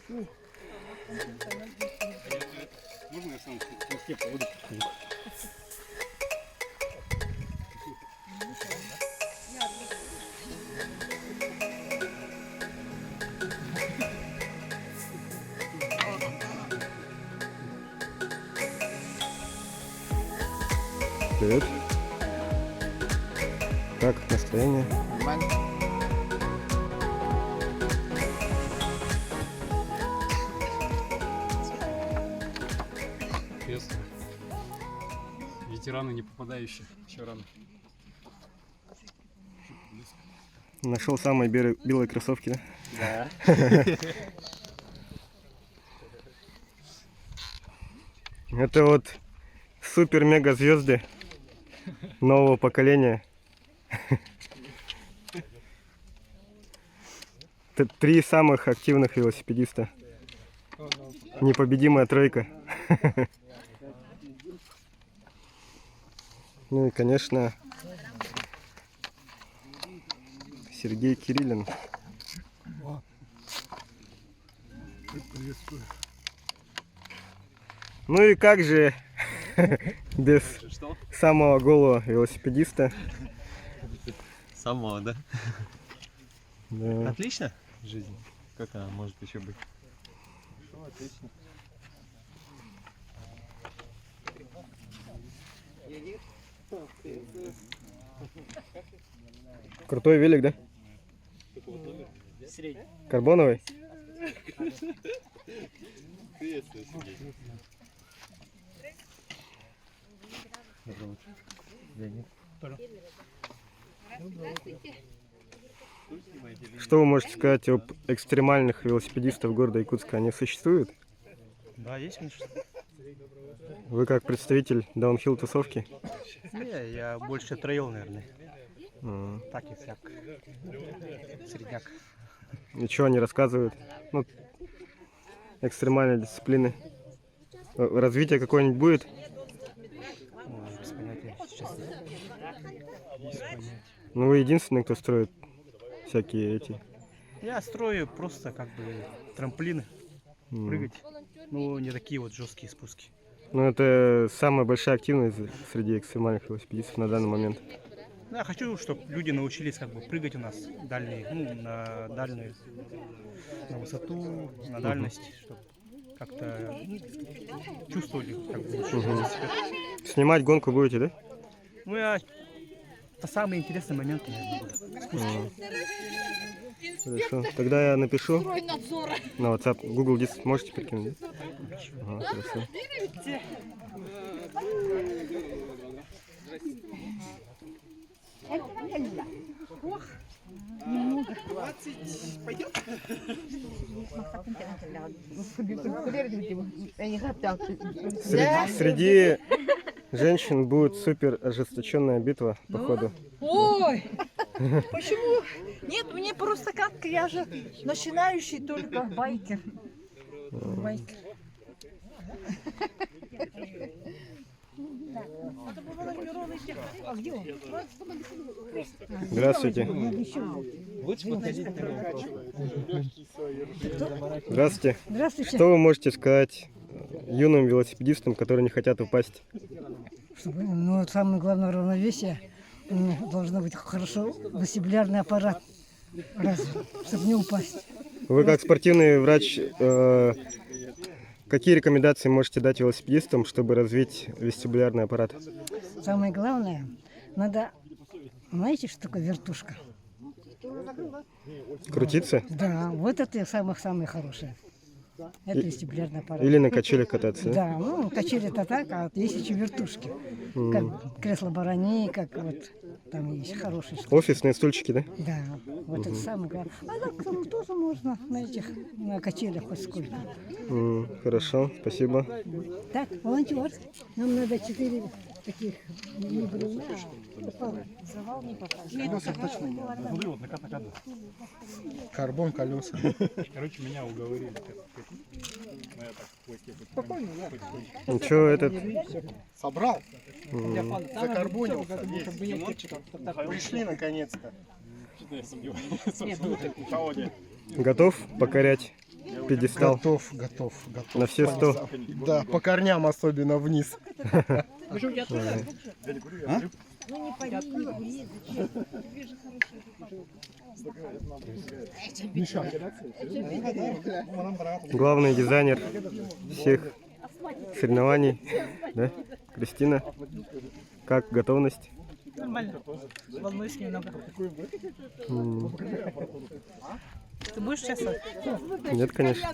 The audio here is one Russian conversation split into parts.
Можно я сам в хвосте поводу? Привет. Как настроение? Нормально. Приветствую. Ветераны, не попадающие. Еще рано. Нашел самые белые кроссовки, да? Да. Это вот супер-мега звезды нового поколения. Три самых активных велосипедиста. Непобедимая тройка. Ну и, конечно, Сергей Кириллин. Ну и как же без самого голого велосипедиста? Самого, да? Да. Отлично жизнь. Как она может еще быть? Отлично. Крутой велик, да? Карбоновый? Что вы можете сказать об экстремальных велосипедистах города Якутска? Они существуют? Да, есть, конечно. Вы как представитель даунхилл тусовки? Не, я больше троил, наверное. А. Так и всяк. Средняк. И что они рассказывают? Ну, экстремальные дисциплины. Развитие какое-нибудь будет? Ой, без понятия, честно. Без понятия. Ну, вы единственный, кто строит всякие эти. Я строю просто как бы трамплины, прыгать. Ну, не такие вот жесткие спуски. Ну, это самая большая активность среди экстремальных велосипедистов на данный момент. Ну, я хочу, чтобы люди научились как бы прыгать у нас дальние, ну, на дальнюю, на высоту, на дальность, чтобы как-то чувствовали, как бы, себя. Снимать гонку будете, да? Ну, это самый интересный момент, наверное, будет. Спуски. Хорошо. Тогда я напишу на WhatsApp. Google Диск можете прикинуть? Да? Ага, хорошо. Среди женщин будет супер ожесточенная битва, походу. Ой, почему? Нет, мне просто как я же начинающий только байкер. Байкер. Здравствуйте. Здравствуйте. Здравствуйте. Что вы можете сказать юным велосипедистам, которые не хотят упасть? Чтобы, ну, самое главное равновесие. Должно быть хорошо вестибулярный аппарат развит, чтобы не упасть. Вы как спортивный врач, какие рекомендации можете дать велосипедистам, чтобы развить вестибулярный аппарат? Самое главное, надо, знаете, что такое вертушка? Крутиться? Да, вот это самое хорошее. Это вестибулярный аппарат. Или на качелях кататься? Да? Да, ну, качели-то так, а вот есть еще вертушки. Как кресло барани, как вот там есть хорошие штуки. Офисные стульчики, да? Да, вот это самое главное. А так тоже можно на этих, на качелях хоть сколько. Хорошо, спасибо. Так, волонтер, нам надо 4 таких бревна. Завал не Карбон, колеса. Короче, меня уговорили. Спокойно, да. Ничего, этот... Собрал. Закарбонил. Пришли наконец-то. Готов покорять пьедестал Готов. на все 100. Да, по корням особенно вниз. Главный дизайнер всех соревнований, да? Кристина, как готовность? Нормально. Волнуюсь немного. Ты будешь чесать? Нет, конечно.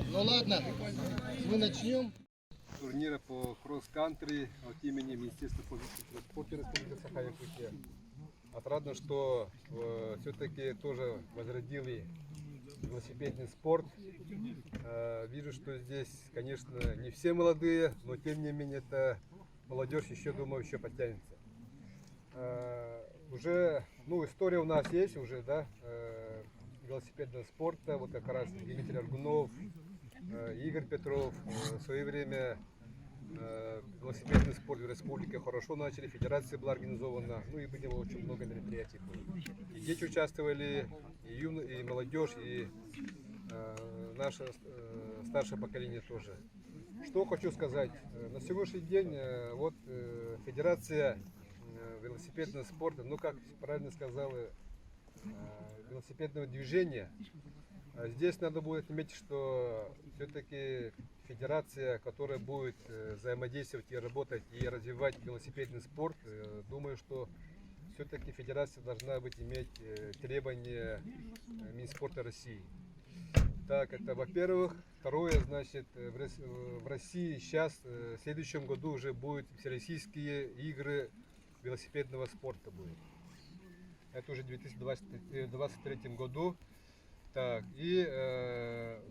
Ну ладно, мы начнем. Турнира по кросс-кантри от имени Министерства спорта Республики Саха-Якутия. Отрадно, что все-таки тоже возродили велосипедный спорт. Вижу, что здесь, конечно, не все молодые, но тем не менее это молодежь еще, думаю, еще подтянется. Уже, история у нас есть уже, да, велосипедного спорта, вот как раз Дмитрий Аргунов, Игорь Петров. В свое время велосипедный спорт в республике хорошо начали, федерация была организована, и было очень много мероприятий. И дети участвовали, и молодежь, и наше старшее поколение тоже. Что хочу сказать, на сегодняшний день вот федерация велосипедного спорта, как правильно сказала, велосипедного движения. Здесь надо будет отметить, что все-таки федерация, которая будет взаимодействовать и работать и развивать велосипедный спорт, думаю, что все-таки федерация должна иметь требования Минспорта России. Так, это во-первых. Второе, значит, в России сейчас, в следующем году уже будут всероссийские игры велосипедного спорта будет. Это уже в 2023 году. Так, и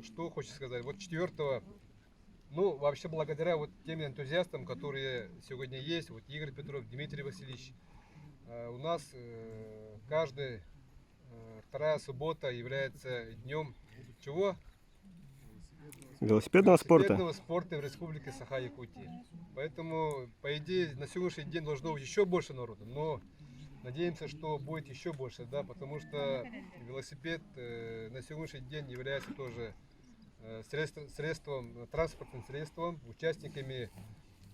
что хочется сказать. Вот 4-го, вообще благодаря вот тем энтузиастам, которые сегодня есть, вот Игорь Петров, Дмитрий Васильевич, у нас каждая вторая суббота является днем чего? Велосипедного спорта. Велосипедного спорта в Республике Саха-Якутия. Поэтому, по идее, на сегодняшний день должно быть еще больше народу, но надеемся, что будет еще больше, да, потому что велосипед на сегодняшний день является тоже транспортным средством, участниками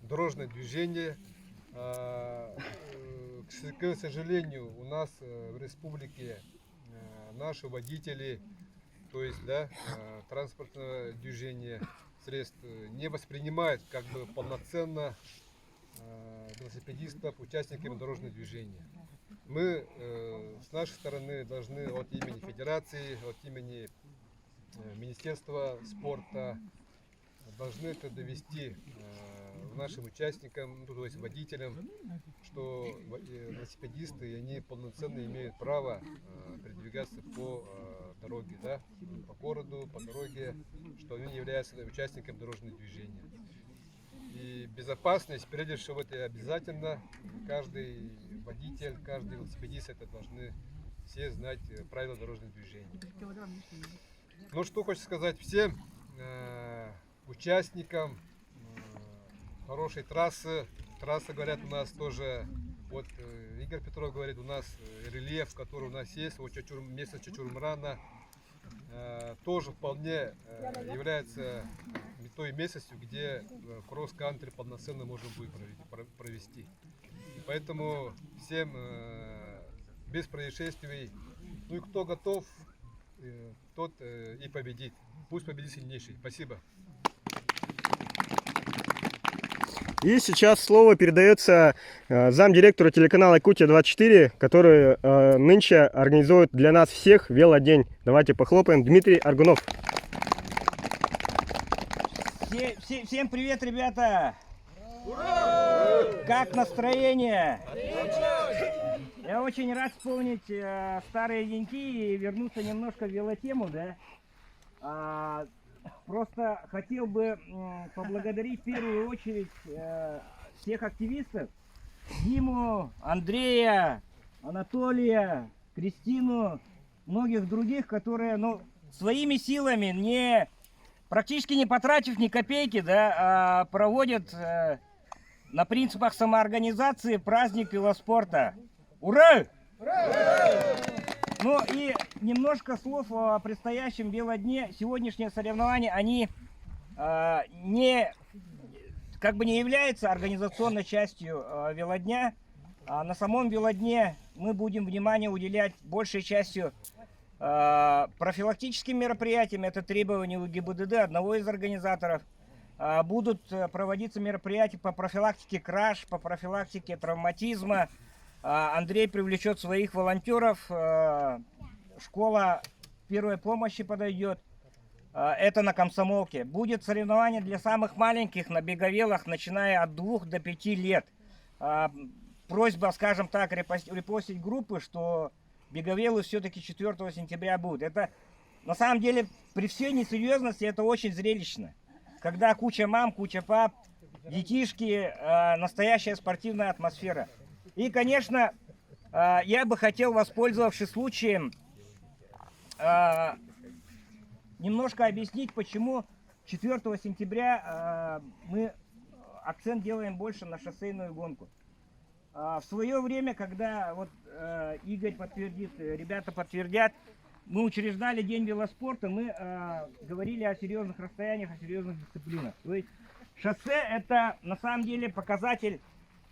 дорожного движения. К сожалению, у нас в республике наши водители, то есть, да, транспортное движение средств не воспринимают как бы полноценно велосипедистов участниками дорожного движения. Мы с нашей стороны должны от имени Федерации, от имени Министерства спорта должны это довести нашим участникам, то есть водителям, что велосипедисты они полноценно имеют право передвигаться по дороге, да, по городу, по дороге, что они являются участниками дорожного движения. И безопасность, прежде всего, это обязательно. Каждый водитель, каждый велосипедист это должны все знать правила дорожного движения. Ну что хочу сказать всем участникам хорошей трассы. Трасса, говорят, у нас тоже, вот Игорь Петров говорит, у нас рельеф, который у нас есть, вот место Чачурмрана, тоже вполне является той местностью, где кросс-кантри полноценно можно будет провести. Поэтому всем без происшествий, и кто готов, тот и победит. Пусть победит сильнейший. Спасибо. И сейчас слово передается замдиректору телеканала Якутия-24, который нынче организует для нас всех велодень. Давайте похлопаем. Дмитрий Аргунов. Всем привет, ребята! Ура! Как настроение? Я очень рад вспомнить старые деньки и вернуться немножко в велотему, да? Просто хотел бы поблагодарить в первую очередь всех активистов. Диму, Андрея, Анатолия, Кристину, многих других, которые своими силами, практически не потратив ни копейки, да, проводят на принципах самоорганизации праздник велоспорта. Ура! Ну и немножко слов о предстоящем велодне. Сегодняшние соревнования, они не являются организационной частью велодня. На самом велодне мы будем внимание уделять большей частью профилактическим мероприятиям. Это требования УГИБДД, одного из организаторов. Будут проводиться мероприятия по профилактике краш, по профилактике травматизма. Андрей привлечет своих волонтеров. Школа первой помощи подойдет. Это на Комсомолке. Будет соревнование для самых маленьких на беговелах, начиная от 2 до 5 лет. Просьба, скажем так, репостить группы, что беговелы все-таки 4 сентября будут. Это, на самом деле, при всей несерьезности, это очень зрелищно. Когда куча мам, куча пап, детишки, настоящая спортивная атмосфера. И, конечно, я бы хотел, воспользовавшись случаем, немножко объяснить, почему 4 сентября мы акцент делаем больше на шоссейную гонку. В свое время, когда вот Игорь подтвердит, ребята подтвердят, мы учреждали День велоспорта, мы говорили о серьезных расстояниях, о серьезных дисциплинах. То есть шоссе — это на самом деле показатель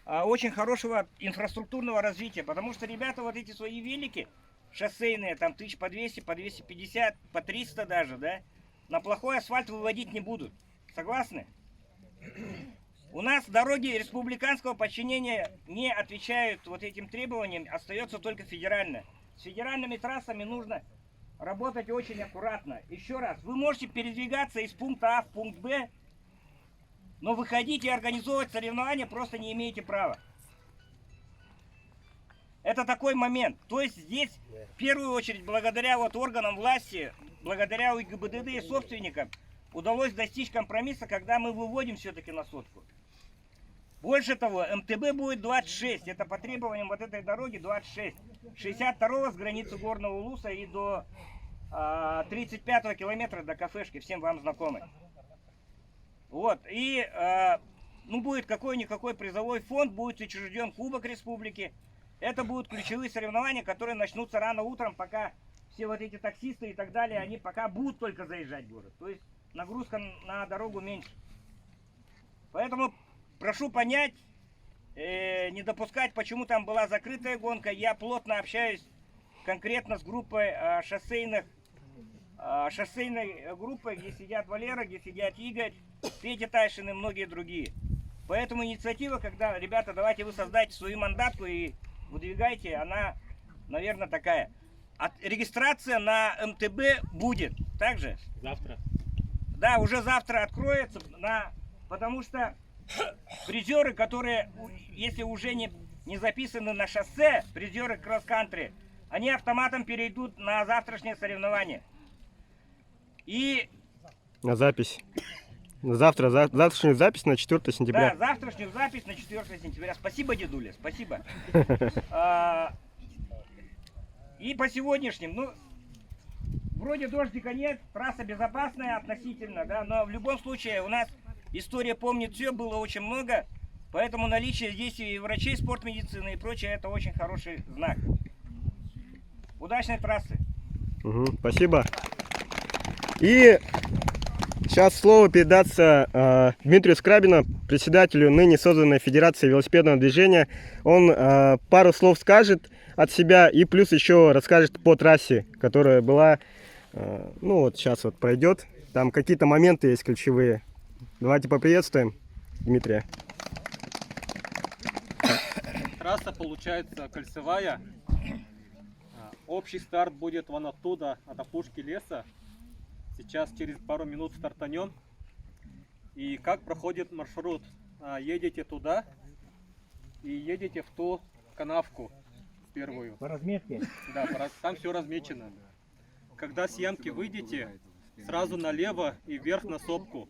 очень хорошего инфраструктурного развития, потому что ребята вот эти свои велики шоссейные, там 1000 по 200, по 250, по 300 даже, да, на плохой асфальт выводить не будут. Согласны? У нас дороги республиканского подчинения не отвечают вот этим требованиям, остается только федеральная. С федеральными трассами нужно работать очень аккуратно. Еще раз, вы можете передвигаться из пункта А в пункт Б, но выходить и организовывать соревнования просто не имеете права. Это такой момент. То есть здесь в первую очередь благодаря вот органам власти, благодаря УГИБДД и собственникам удалось достичь компромисса, когда мы выводим все-таки на сотку. Больше того, МТБ будет 26, это по требованиям вот этой дороги 26. 62 с границы Горного Улуса и до 35 километра до кафешки, всем вам знакомы. Вот, и ну, будет какой-никакой призовой фонд, будет учрежден Кубок Республики. Это будут ключевые соревнования, которые начнутся рано утром, пока все вот эти таксисты и так далее, они пока будут только заезжать в город. То есть нагрузка на дорогу меньше. Поэтому прошу понять, не допускать, почему там была закрытая гонка. Я плотно общаюсь конкретно с группой шоссейной группой, где сидят Валера, где сидят Игорь, Петя Тайшин и многие другие. Поэтому инициатива, когда, ребята, давайте вы создайте свою мандатку и выдвигайте, она, наверное, такая. Регистрация на МТБ будет. Также? Завтра. Да, уже завтра откроется, потому что призеры, которые, если уже не записаны на шоссе, призеры кросс-кантри, они автоматом перейдут на завтрашнее соревнование. И... На запись. Завтрашнюю запись на 4 сентября. Да, завтрашнюю запись на 4 сентября. Спасибо, дедуля, спасибо. И по сегодняшним, ну, вроде дождика нет, трасса безопасная относительно, да, но в любом случае у нас история помнит все, было очень много, поэтому наличие здесь и врачей спортмедицины и прочее, это очень хороший знак. Удачной трассы. Спасибо. И сейчас слово передастся Дмитрию Скрабину, председателю ныне созданной Федерации велосипедного движения. Он пару слов скажет от себя и плюс еще расскажет по трассе, которая была, ну вот сейчас вот пройдет. Там какие-то моменты есть ключевые. Давайте поприветствуем Дмитрия. Трасса получается кольцевая. Общий старт будет вон оттуда, от опушки леса. Сейчас через пару минут стартанем. И как проходит маршрут? Едете туда и едете в ту канавку первую. По разметке? Да, там все размечено. Когда с ямки выйдете, сразу налево и вверх на сопку.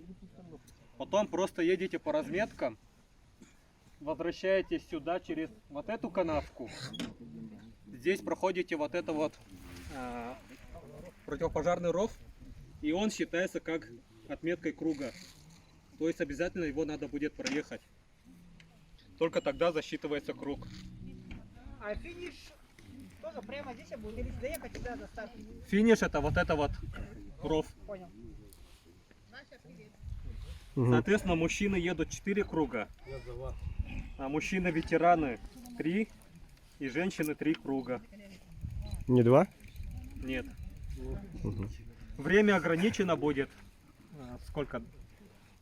Потом просто едете по разметкам, возвращаетесь сюда через вот эту канавку. Здесь проходите вот это вот противопожарный ров, и он считается как отметкой круга. То есть обязательно его надо будет проехать. Только тогда засчитывается круг. А финиш тоже прямо здесь будет или доехать сюда до старта? Финиш это вот ров. Понял. Соответственно, мужчины едут 4 круга, а мужчины-ветераны 3 и женщины 3 круга. Не 2? Нет. Время ограничено будет. Сколько?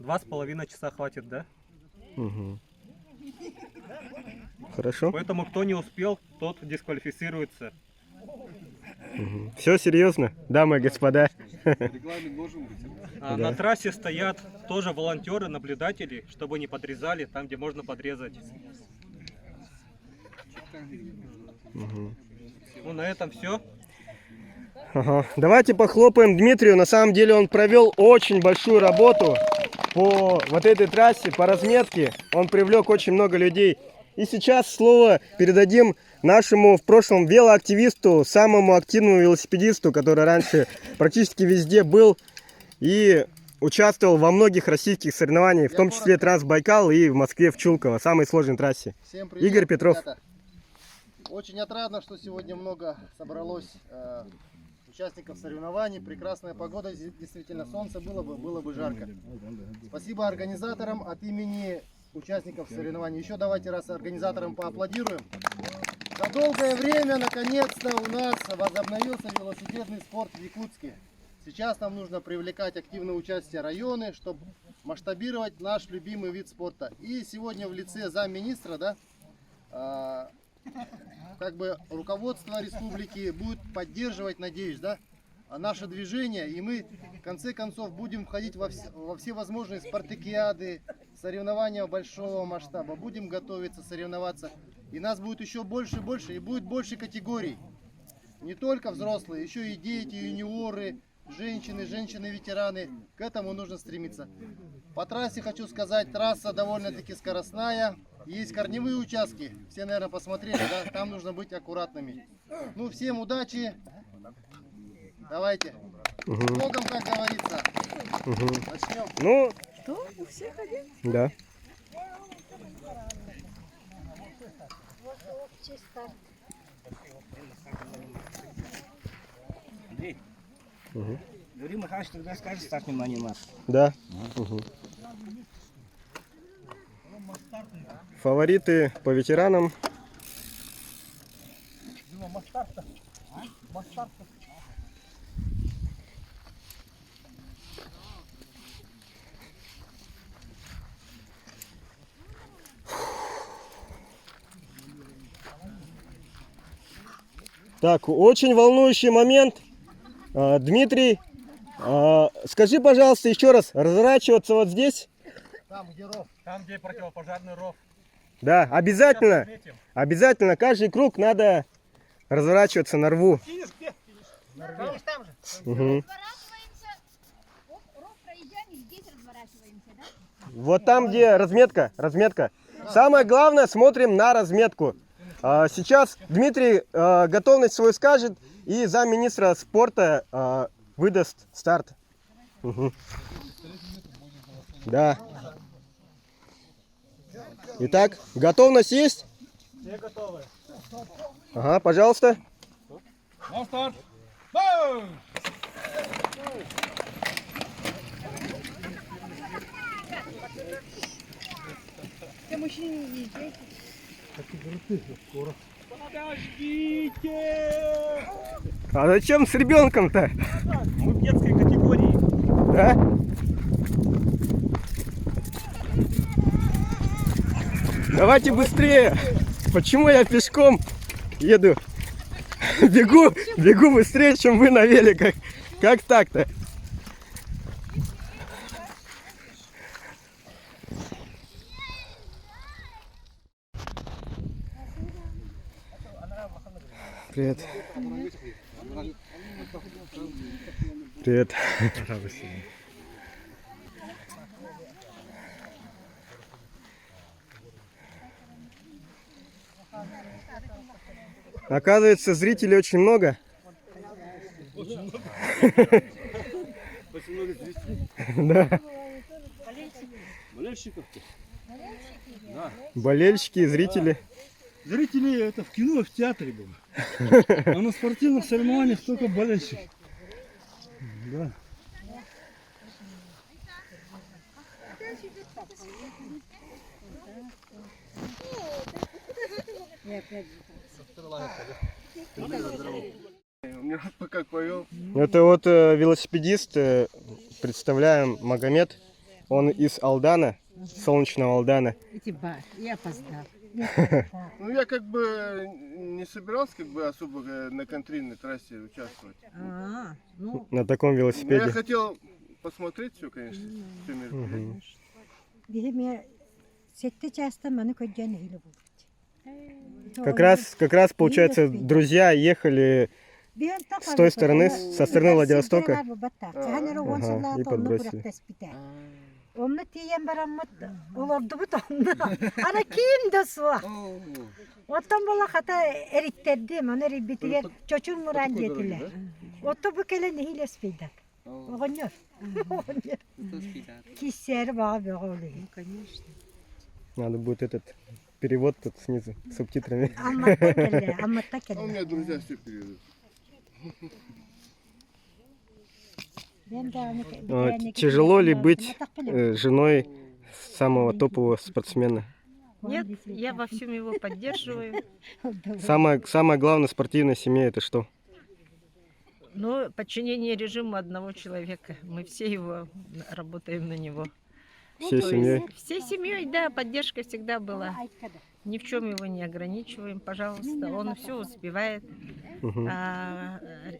2,5 часа хватит, да? Хорошо. Поэтому кто не успел, тот дисквалифицируется. Все серьезно, дамы и господа. Регламент должен быть. А на трассе стоят тоже волонтеры, наблюдатели, чтобы не подрезали там, где можно подрезать. Ну, на этом все. Ага. Давайте похлопаем Дмитрию. На самом деле он провел очень большую работу по вот этой трассе, по разметке. Он привлек очень много людей. И сейчас слово передадим нашему в прошлом велоактивисту, самому активному велосипедисту, который раньше практически везде был и участвовал во многих российских соревнованиях, в том числе Трансбайкал и в Москве в Чулково, самой сложной трассе. Всем привет, Игорь Петров. ребята. Очень отрадно, что сегодня много собралось участников соревнований. Прекрасная погода, действительно солнце, было бы жарко. Спасибо организаторам от имени участников соревнований. Еще давайте раз организаторам поаплодируем. За долгое время наконец-то у нас возобновился велосипедный спорт в Якутске. Сейчас нам нужно привлекать активное участие районы, чтобы масштабировать наш любимый вид спорта. И сегодня в лице замминистра, да, как бы руководство республики будет поддерживать, надеюсь, да, наше движение, и мы в конце концов будем входить во все возможные спартакиады, соревнования большого масштаба, будем готовиться, соревноваться, и нас будет еще больше и больше, и будет больше категорий, не только взрослые, еще и дети, юниоры, женщины-ветераны, к этому нужно стремиться. По трассе хочу сказать, трасса довольно-таки скоростная, есть корневые участки, все, наверное, посмотрели, да, там нужно быть аккуратными. Ну, всем удачи, давайте, с Богом, как говорится, начнем. Ну, Что? У всех один? да. Андрей, Юрий Михайлович тогда скажет, ставь внимание на нас. Да. Фавориты по ветеранам. Так, очень волнующий момент. Дмитрий, скажи, пожалуйста, еще раз, разворачиваться вот здесь? Там, где ров. Там, где противопожарный ров. Да, обязательно. Обязательно, каждый круг надо разворачиваться на рву. Финиш где? Финиш там же. Разворачиваемся, ров проезжаем и здесь разворачиваемся, да? Вот там, где разметка. Самое главное, смотрим на разметку. Сейчас Дмитрий готовность свою скажет, и замминистра спорта выдаст старт. Да. Итак, готовность есть? Все готовы. Ага, пожалуйста. На старт. Все мужчины не дети. Подождите! А зачем с ребенком-то? Мы в детской категории. Да? Давайте быстрее. Почему я пешком еду? Бегу быстрее, чем вы на великах. Как так-то? Привет. Привет. Оказывается, зрителей очень много. Очень много зрителей. Да. Болельщиков-то. Болельщики, зрители. Зрители это в кино и в театре было. А на спортивных соревнованиях только болельщики. Да. Как повел. Это вот велосипедист, представляем, Магомед. Он из Алдана, солнечного Алдана. Я опоздал. Ну я как бы не собирался как бы особо на контрольной трассе участвовать. Ну, На таком Но я велосипеде. хотел посмотреть все, конечно, все мероприятие. биһиме сетте часто маны көдден хиле Как раз получается, друзья ехали с той стороны, со стороны Владивостока. Ага, и подбросили. Омна тиен бараммат олордубут онда. Ана ким да суа. Оттан бола хата эриттерди, мана рибитигер чочун муран жетиле. Отто бу келен хиле спейдак. Огоньор. Кисер баа беголи. Конечно. Надо будет этот перевод тут снизу с субтитрами. Амматта келе, амматта А у келе. меня друзья все переведут. Тяжело ли быть женой самого топового спортсмена? Нет, я во всем его поддерживаю. Самое главное в спортивной семье это что? Но подчинение режиму одного человека. Мы все его работаем на него. Всей семьей? Всей семьей, да, поддержка всегда была. Ни в чем его не ограничиваем, пожалуйста. Он все успевает. Мгм.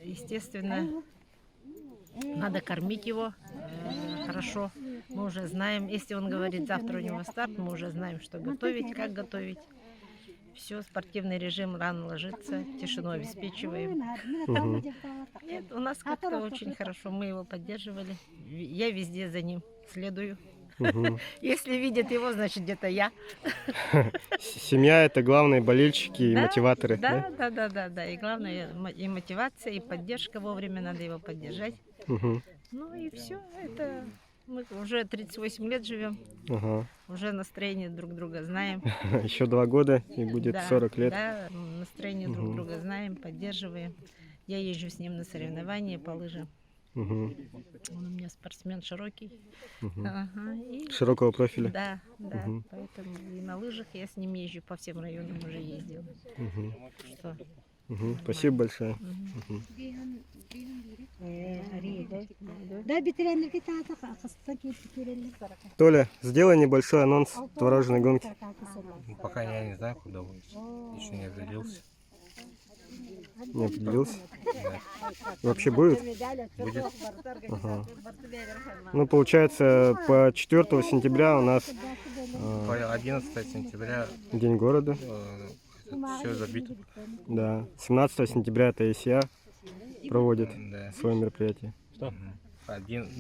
Естественно, надо кормить его хорошо. Мы уже знаем, если он говорит, завтра у него старт, мы уже знаем, что готовить, как готовить. Все, спортивный режим, рано ложится, тишину обеспечиваем. Нет, у нас как-то очень хорошо, мы его поддерживали. Я везде за ним следую. Мгм. Если видят его, значит где-то я. Семья это главные болельщики и Да, мотиваторы. Да? Да. И главное, и мотивация, и поддержка вовремя, надо его поддержать. Мгм. Ну и все, это мы уже 38 лет живем, Ага. уже настроение друг друга знаем. Еще 2 года и будет Да, 40 лет. Да, настроение друг Мгм. друга знаем, поддерживаем. Я езжу с ним на соревнования по лыжам. Мгм. Он у меня спортсмен широкий. Мгм. Ага, и- Широкого профиля. Да. Мгм. Поэтому и на лыжах я с ним езжу, по всем районам уже ездила. Мгм. Что? Мгм. Спасибо большое. Мгм. Да битиренники таата хasta китиренник барака. Толя, сделай небольшой анонс творожной гонки. Пока я не знаю, куда будет. Еще не определился. Не определился? Вообще будет? Будет. Ага. Ну, получается, по 4 сентября у нас По 11 сентября День города. все забито. Да. 17 сентября ТСЯ проводит Да. свое мероприятие.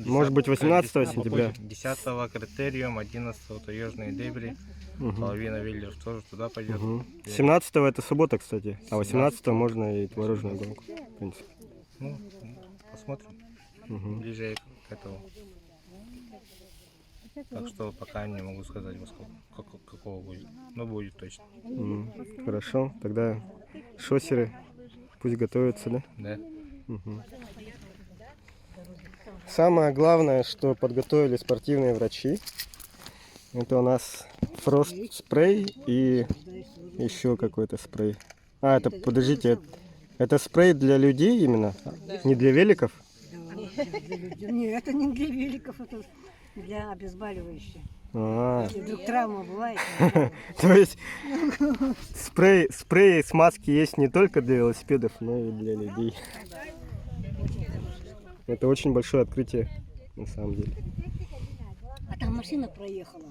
Может быть, 18 сентября. 10 критериум, 11 таежные дебри, Мгм. половина веллеров тоже туда пойдет. Мгм. 17 это суббота, кстати. А 18 можно и творожную гонку. В принципе. Ну, посмотрим. Мгм. Ближе к этому. Так что пока не могу сказать, во сколько, какого будет. Но будет точно. Хорошо. Тогда шоссеры пусть готовятся, да? Да. Мгм. Самое главное, что подготовили спортивные врачи, это у нас фрост спрей и еще какой-то спрей. А, это, подождите, это спрей для людей именно, не для великов? Нет, это не для великов, это для обезболивающих. А, Если вдруг травма бывает. то есть спреи, смазки есть не только для велосипедов, но и для людей. Это очень большое открытие, на самом деле. А там машина проехала.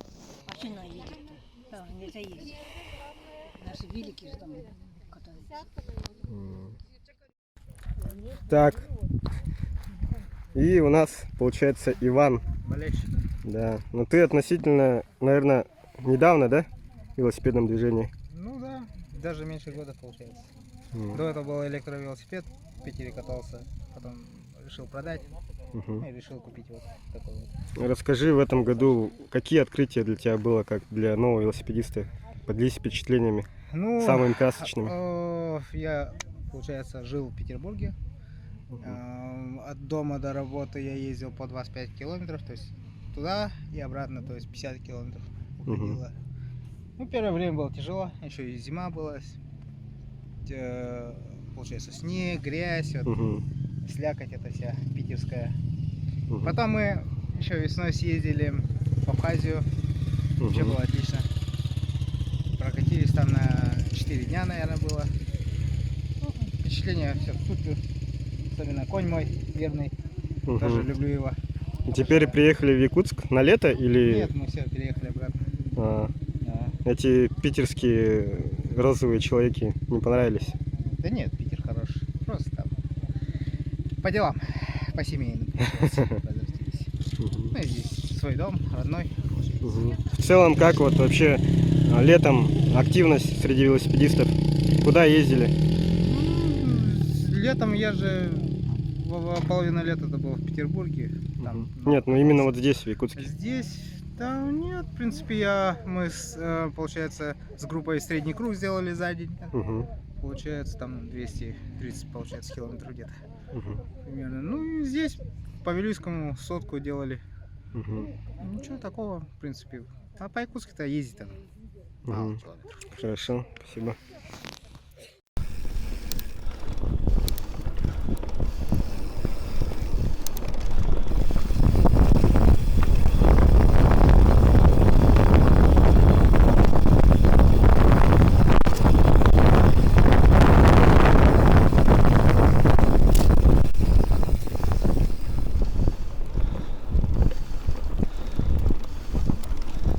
Машина едет. Там нельзя ездить. Наши велики же там катаются. Так. И у нас получается Иван. Болельщик. Да. Ну ты относительно, наверное, недавно, да? В велосипедном движении. Ну да, даже меньше года получается. М. До этого был электровелосипед, в Питере катался, потом решил продать. Мгм. И решил купить вот такой вот. Расскажи в этом году, какие открытия для тебя было, как для нового велосипедиста? Поделись впечатлениями, самыми красочными. Я, получается, жил в Петербурге. От дома до работы я ездил по 25 километров, то есть туда и обратно, то есть 50 километров уходило. Ну, первое время было тяжело, еще и зима была, получается, снег, грязь, вот, слякоть эта вся питерская. Потом мы еще весной съездили в Абхазию, вообще было отлично. Прокатились там на 4 дня, наверное, было. Впечатление все супер. Особенно конь мой верный. Тоже люблю его. Теперь приехали в Якутск на лето или... Нет, мы все переехали обратно. Эти питерские розовые человеки не понравились? Да нет, Питер хороший. Просто там по делам, по семейным. Ну и здесь свой дом, родной. В целом, как вот вообще летом активность среди велосипедистов? Куда ездили? Летом я же половина лета это был в Петербурге. Там, Нет, ну именно вот здесь, в Якутске. Здесь, да нет, в принципе, мы, получается, с группой «Средний круг» сделали за день. Получается, там 230, получается, километров где-то. Примерно. Ну и здесь по Вилюйскому сотку делали. Ничего такого, в принципе. А по Якутске-то ездить там мало километров. Хорошо, спасибо.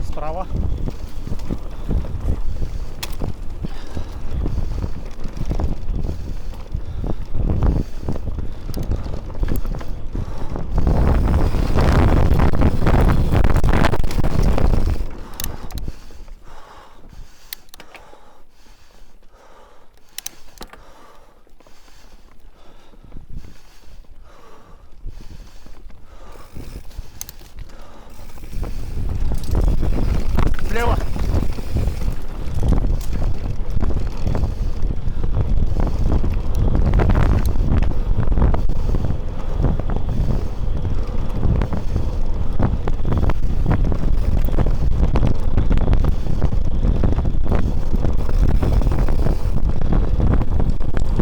Справа. Слева.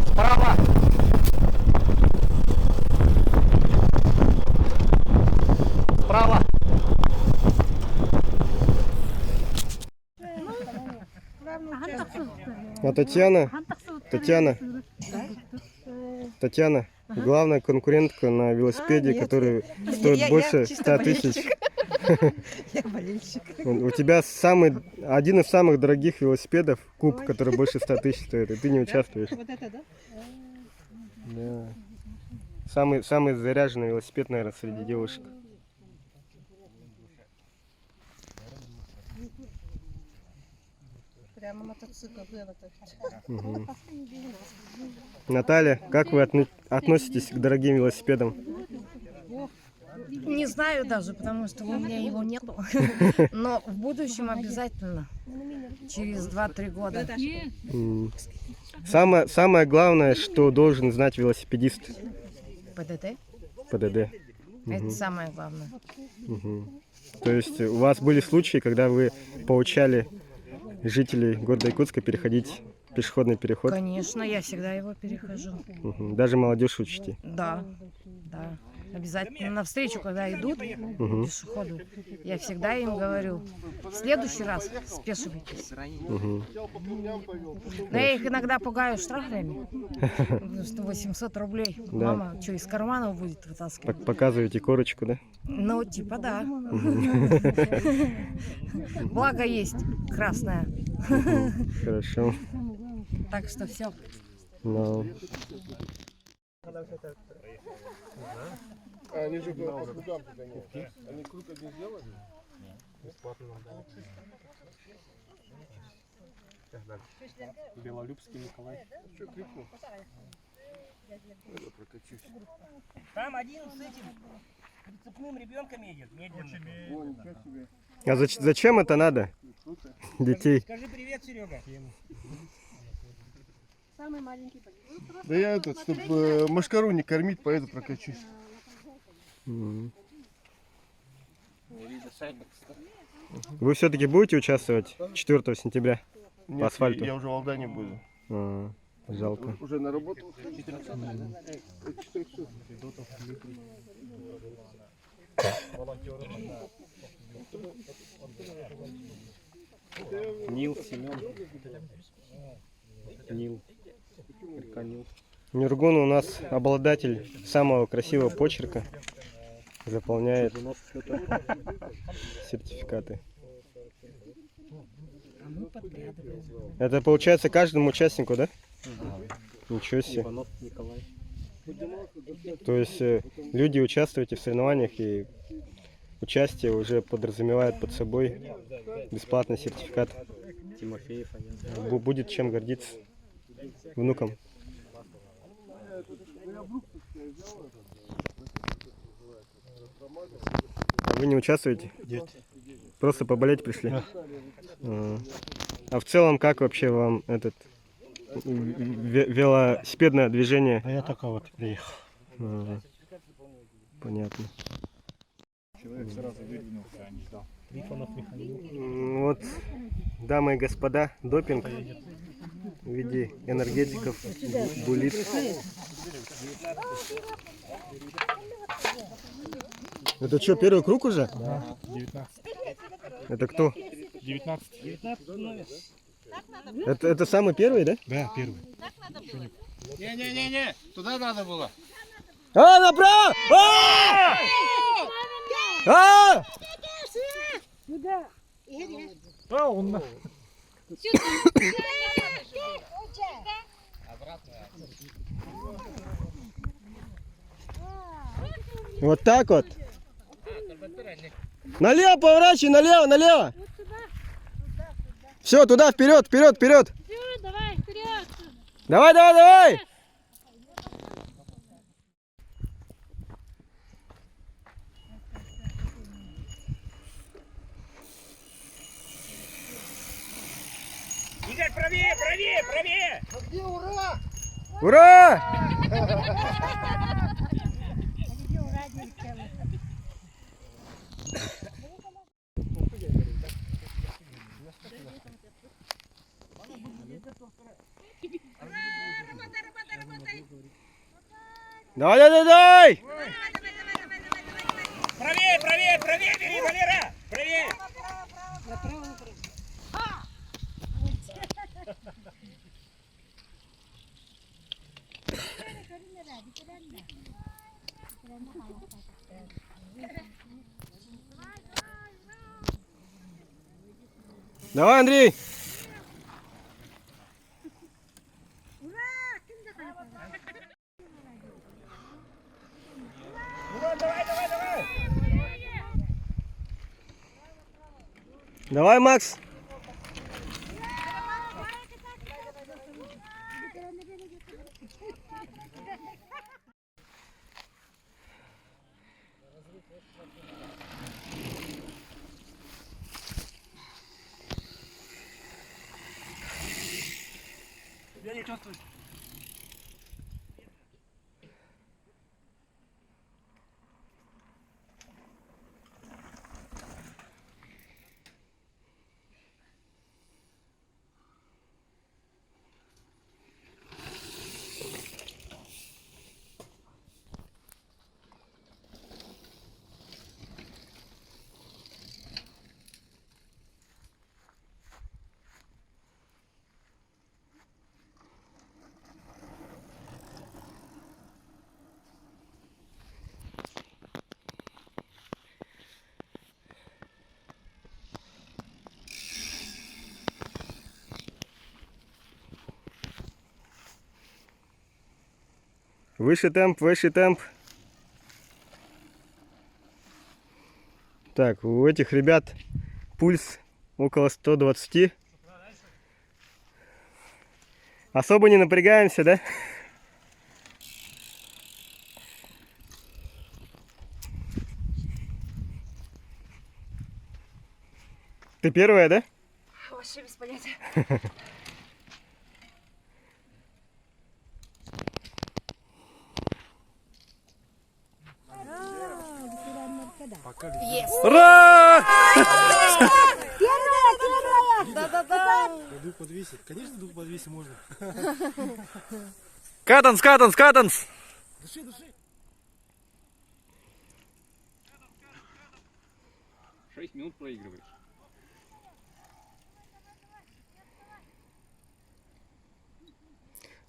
Справа. Справа. А Татьяна, главная конкурентка на велосипеде, который стоит больше 100 тысяч. Я болельщик. У тебя один из самых дорогих велосипедов, куб, который больше 100 тысяч стоит, и ты не участвуешь. Вот это, да? Да. Самый заряженный велосипед, наверное, среди девушек. Прямо мотоцикл вылетать. Наталья, как вы относитесь к дорогим велосипедам? Не знаю даже, потому что у меня его нету. Но в будущем обязательно. Через 2-3 года. Самое главное, что должен знать велосипедист. ПДД? ПДД. Это самое главное. То есть у вас были случаи, когда вы поучали жителей города Якутска переходить пешеходный переход? Конечно, я всегда его перехожу. Даже молодежь учите? Да, да. Обязательно навстречу, когда идут пешеходы, я всегда им говорю, в следующий раз спешивайтесь. Но я их иногда пугаю штрафами, потому что 800 рублей. Да. Мама что, из карманов будет вытаскивать? Показываете корочку, да? Ну, типа да. Благо есть красная. Хорошо. Так что все. Ну. Они же по кругам туда нет. Они круг один сделали? Бесплатно нам дали. Белолюбский Николай. Что крикнул? Там один с этим прицепным ребенком едет, медленно. А зачем это надо? Детей. Скажи привет, Серега. Самый маленький. Да я этот, чтобы мошкару не кормить, поеду прокачусь. Вы все-таки будете участвовать 4 сентября по асфальту? Я уже в Алдане буду. Жалко. Уже на работу. Нил, Семен. Нил. Нил. Нюргун у нас обладатель самого красивого почерка. Заполняет сертификаты. Это получается каждому участнику, да? Ничего себе. То есть люди участвуете в соревнованиях, и участие уже подразумевает под собой бесплатный сертификат. Тимофеев. Будет чем гордиться внукам. А вы не участвуете? Нет. Просто поболеть пришли? А в целом, как вообще вам этот велосипедное движение? А я только вот приехал. Понятно. Человек сразу выдвинулся, а не ждал. Вот, дамы и господа, допинг в виде энергетиков, булит. Это что, первый круг уже? Да, 19. Это кто? 19. Это самый первый, да? Да, первый. Не-не-не-не, туда надо было. А, направо! Сюда. А, он Вот так вот. Налево поворачивай, налево, налево. Все, туда, вперед, вперед, вперед. Давай, вперед! Давай, давай, давай. Игорь, правее, правее, правее! Где ура? Ура! Давай, давай, давай! Правее, правее, правее, бери, Валера! Правее! Давай, Андрей! Давай, давай, давай! Давай, Макс! Я не чувствую. Выше темп, выше темп. Так, у этих ребят пульс около 120. Особо не напрягаемся, да? Ты первая, да? Вообще без понятия. Ура! Да-да-да. Дух подвесить. Конечно, дух подвесить можно. Катанс, катанс, катанс! Души, души. 6 минут проигрываешь.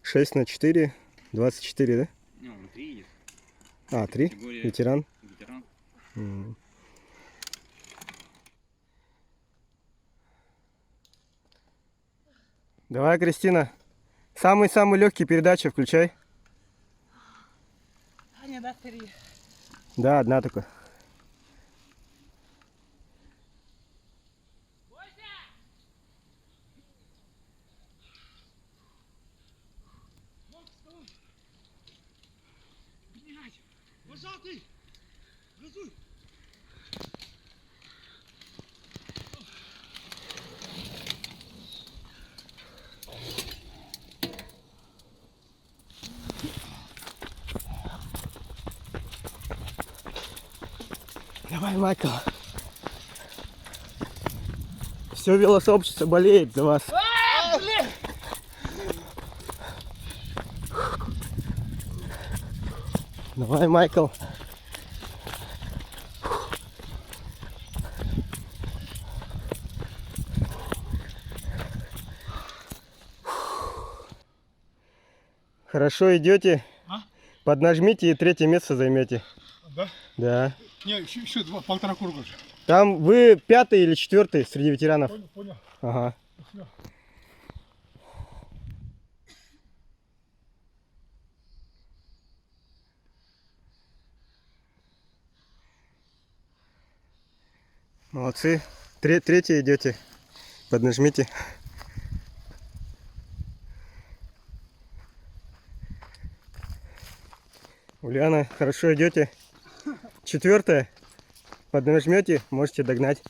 Шесть на 4, 24, да? Ну, на 3 идет. А, 3? Категория Ветеран. Ветеран. Давай, Кристина. Самый-самый легкий передача включай. Аня, да, впереди. Да, одна только. Вожатый! Газуй! Давай, Майкл. Все велосообщество болеет за вас. Давай, Майкл. Хорошо идете. Поднажмите и 3-е место займете. Да? Да. Не, еще 1,5 круга же. Там вы 5-й или 4-й среди ветеранов. Понял. Ага. Всё. Молодцы. 3-е идете. Поднажмите. Ульяна, хорошо идете. 4-е. Поднажмете, можете догнать.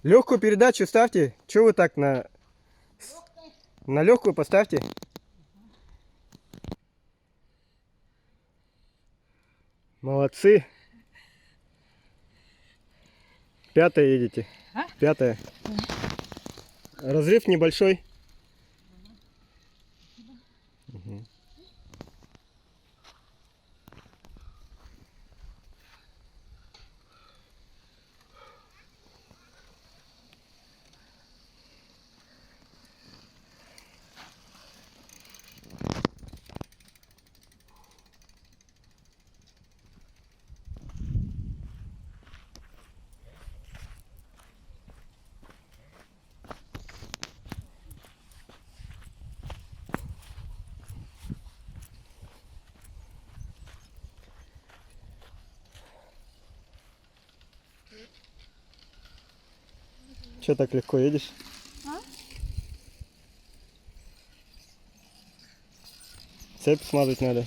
Легкую передачу ставьте. Чего вы так на легкую поставьте? Молодцы. 5-е едете. 5-е. Разрыв небольшой. Угу. Че так легко едешь? Цепь смазать надо.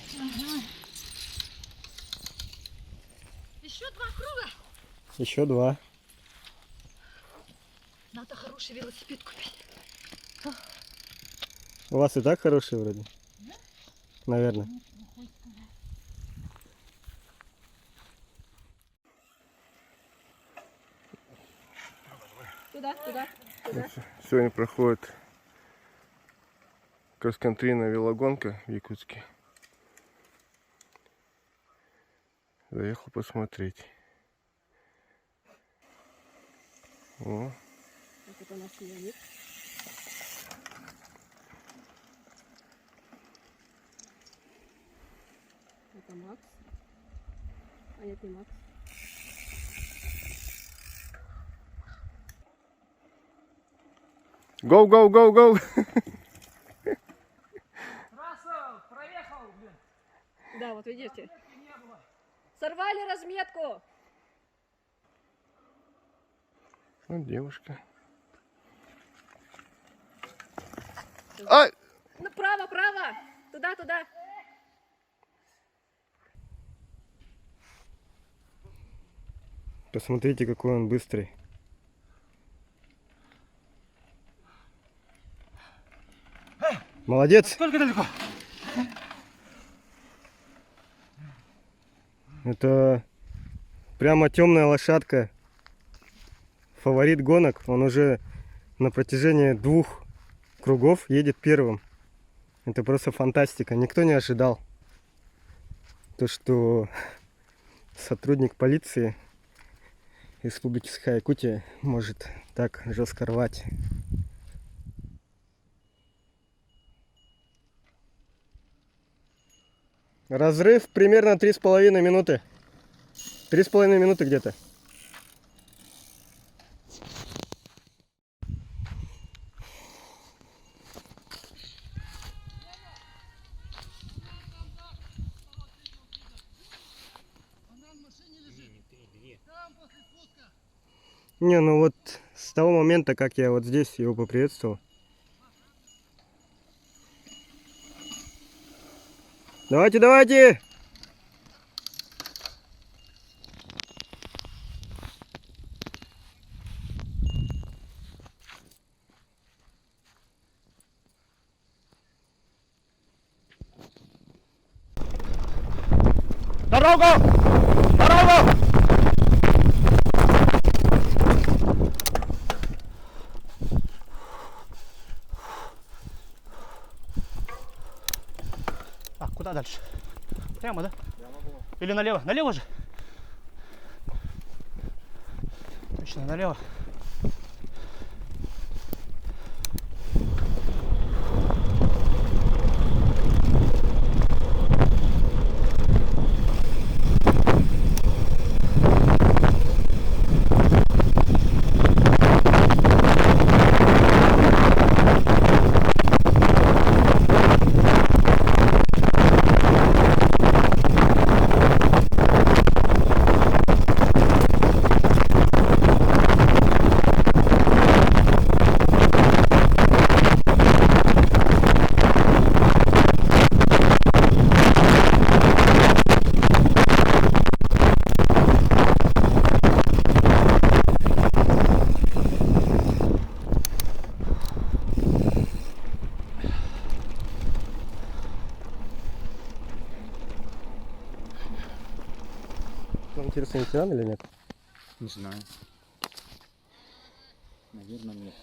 Еще 2 круга. Еще 2. Надо хороший велосипед купить. У вас и так хороший вроде. Наверное. Туда. Сегодня проходит кросс-контрийная велогонка в Якутске. Заехал посмотреть. О. Это наш Леонид. Это Макс. А это и Макс. Go, go, go, go! Проехал, блин. Да, вот видите. Сорвали разметку. Вот девушка. Ай! Право. Туда. Посмотрите, какой он быстрый. Молодец. Сколько далеко? Это прямо темная лошадка. Фаворит гонок. Он уже на протяжении 2 кругов едет первым. Это просто фантастика. Никто не ожидал, то, что сотрудник полиции Республики Саха-Якутия может так жестко рвать. Разрыв примерно 3,5 минуты. 3,5 минуты где-то. Не, ну вот с того момента, как я вот здесь его поприветствовал. Давайте, давайте! Дорогу! Дорогу! А, куда дальше? Прямо, да? Или налево? Налево же? Точно, налево. Вам интересно, ветеран или нет? Не знаю. Наверное, нет.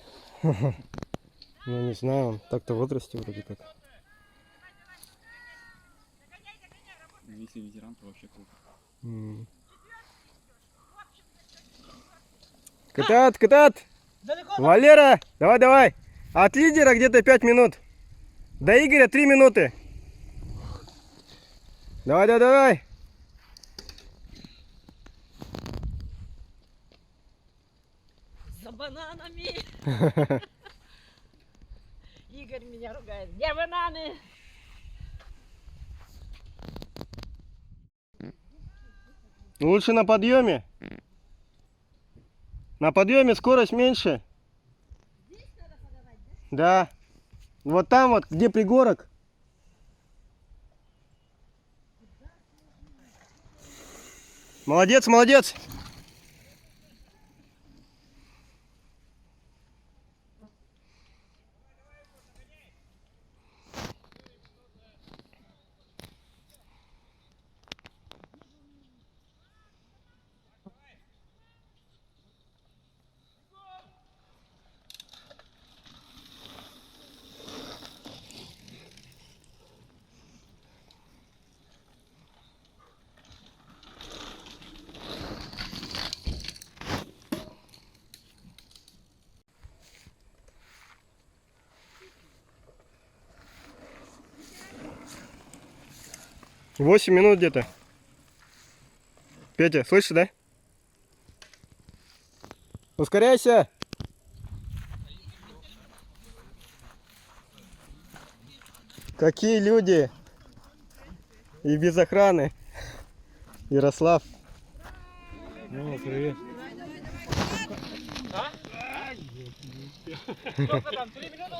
Ну, не знаю, он так-то в возрасте вроде как. Если ветеран, то вообще круто. Катат, катат! Валера, давай, давай! От лидера где-то 5 минут. До Игоря 3 минуты. Давай, давай, давай! За бананами. Игорь меня ругает. Где бананы? Лучше на подъеме. На подъеме скорость меньше. Да. Вот там вот, где пригорок. Молодец, молодец. Восемь минут где-то. Петя, слышишь, да? Ускоряйся! Какие люди! И без охраны. Ярослав. О, привет. Сколько там? 3 минуты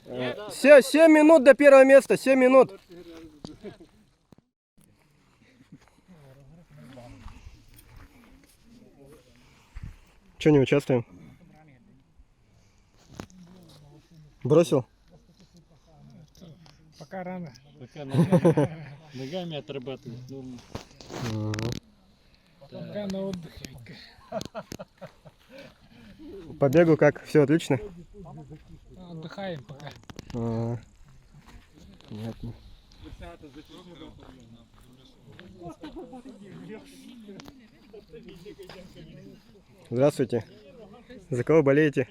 ушли? 7 минут до первого места, 7 минут. Че не участвуем? Бросил? Пока рано. Пока ногами отрабатывать. Пока на отдыхе. По бегу как? Все отлично? Отдыхаем пока. Понятно. Здравствуйте. За кого болеете?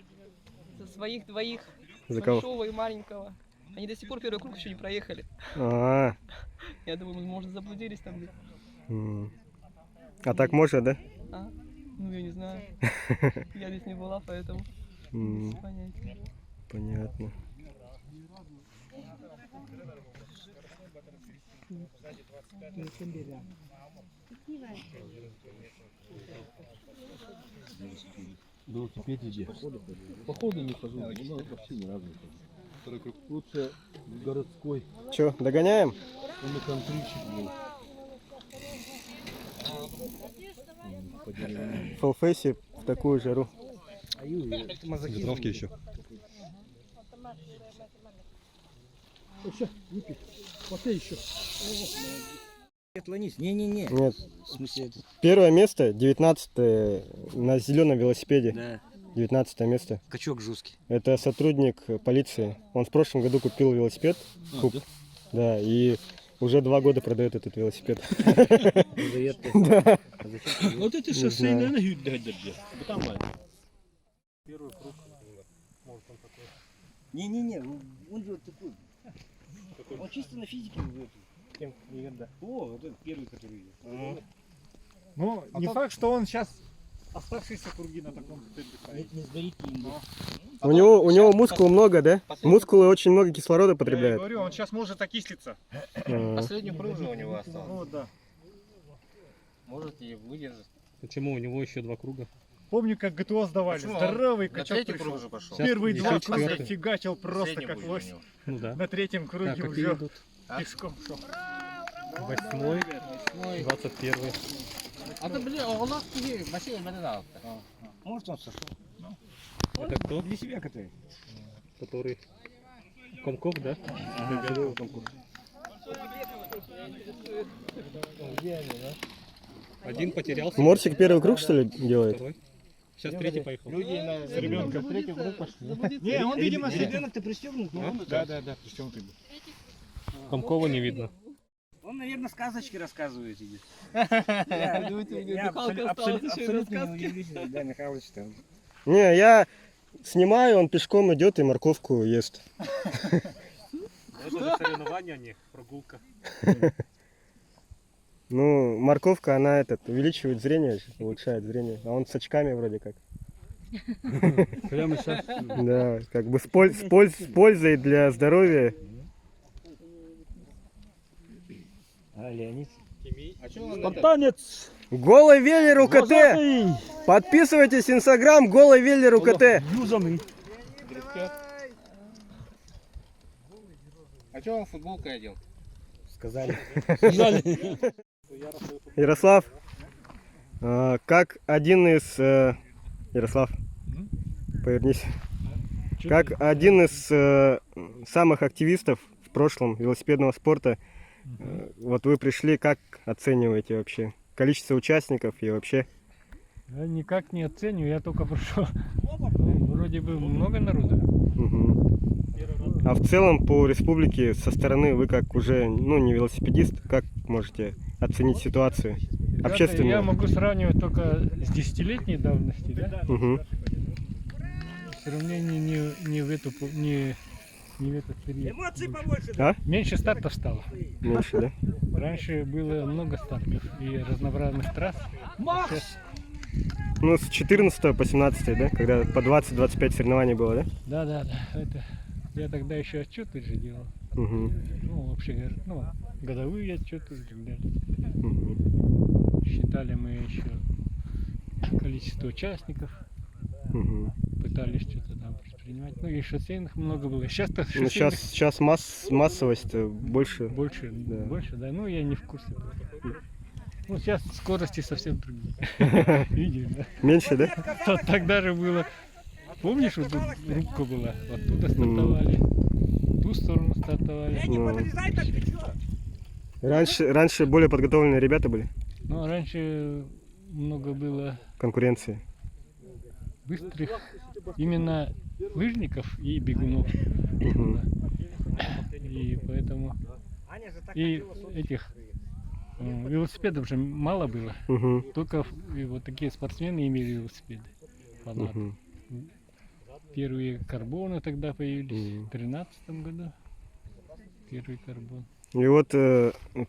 За своих двоих. За кого? Большого и маленького. Они до сих пор первый круг еще не проехали. А, Я думаю, может, заблудились там где-то. а так можно, да? А? Ну, я не знаю. Я здесь не была, поэтому без понятия. Понятно. Велосипед иди. Походу не хожу, но вообще ни разу не хожу. Второй круг лучше городской. Че, догоняем? Он и контрольщик был. В фулфейсе в такую жару. Ветровки еще. Еще, выпей. Попей еще. Отклонись. Не-не-не. Нет. В смысле, Первое место, 19-е на зеленом велосипеде. Да. 19 место. Качок жесткий. Это сотрудник полиции. Он в прошлом году купил велосипед. Да, и уже 2 года продает этот велосипед. Да. Вот это шоссейная на гюддядя. Первый круг. Может он такой. Не-не-не, он же вот такой. Он чисто на физике. О, вот этот первый, который идет. Ну, не факт, что он сейчас оставшиеся круги на таком темпе. Не сгорит им. У него мускул много, да? Мускулы очень много кислорода Я потребляют. говорю, он сейчас может окислиться. Последний круг же у него остался. Вот, да. Может и выдержит. Почему у него еще 2 круга? Помню, как ГТО сдавали. Почему? Здоровый На качок третий пришел. круг уже пошел. Первые Сейчас 2 еще круга четвертый. фигачил просто Последний как будет у лось. него. Ну да. На 3-м круге Так, какие уже идут? пешком шел. 8-й, 21-й. А ты, блин, у нас бассейн дал. Может, он сошел. Это кто? Для себя катает. Который Комков, да? Ага, Комков. Один потерялся. Морсик первый круг, что ли, делает? Второй. Сейчас третий поехал. Люди с ребенком. Третий круг пошли. Не, он, видимо, Ребенок-то пристегнут, но он... Да, пристегнутый был. Комкова не видно. Он, наверное, сказочки рассказывает тебе. Михалка осталась еще и Абсолютно не рассказки. удивительно, да, Михалыч там. Не, я снимаю, он пешком идет и морковку ест. Это же соревнования, а не прогулка. Ну, морковка, она увеличивает зрение, улучшает зрение. А он с очками вроде как. Прямо сейчас. Да, как бы с пользой для здоровья. А, Леонид. Спартанец! Голый веллер УКТ! Подписывайтесь в Инстаграм Голый веллер УКТ. Юзанный. А что он футболкой одел? Сказали. Ярослав, как один из... Ярослав, повернись. Как один из самых активистов в прошлом велосипедного спорта, вот вы пришли, как оцениваете вообще количество участников и вообще? Я никак не оцениваю, я только пришел. Вроде бы много народу. А в целом по республике со стороны вы как уже, ну, не велосипедист, как можете оценить ситуацию общественную? Я могу сравнивать только с 10-летней давности, да? Угу. В сравнении не в этот период. Эмоций побольше. А? Меньше стартов стало. Меньше, да? Раньше было много стартов и разнообразных трасс. Сейчас... Ну, с 14 по 17, да? Когда по 20-25 соревнований было, да? Да. Это... Я тогда еще отчеты же делал. Угу. Ну, вообще говоря, ну, годовые отчеты и так далее. Угу. Считали мы еще количество участников. Угу. Пытались что-то там предпринимать. Ну и шоссейных много было. Сейчас-то Ну, сейчас массовость больше. Больше, да. больше, да. Ну, я не в курсе. Ну, сейчас скорости совсем другие. Видишь, да? Меньше, да? Вот тогда же было. Помнишь, вот тут рубка была? Оттуда стартовали. В ту сторону стартовали. Ну. Раньше более подготовленные ребята были? Ну, раньше много было Конкуренции. быстрых именно лыжников и бегунов. Мгм. И поэтому и этих велосипедов же мало было. Мгм. Только и вот такие спортсмены имели велосипеды. Фанаты. Мгм. Первые карбоны тогда появились в 2013 году. Первый карбон. И вот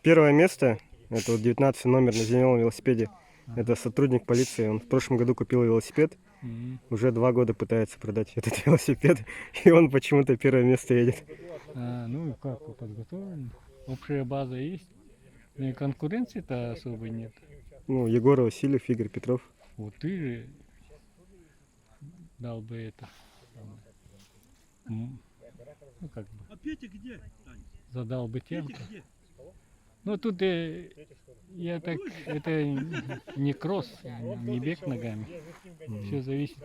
первое место, это вот 19 номер на зеленом велосипеде. Это сотрудник полиции. Он в прошлом году купил велосипед. Мгм. Уже 2 года пытается продать этот велосипед. И он почему-то первое место едет. Ну и как подготовлен? Общая база есть. Ну и конкуренции-то особо нет. Ну, Егор Васильев, Игорь Петров. Вот ты же дал бы это. Ну как бы. А Петя где? Тань? Задал бы Петя темку. где? Ну тут я так, это не кросс, не бег ногами. Все зависит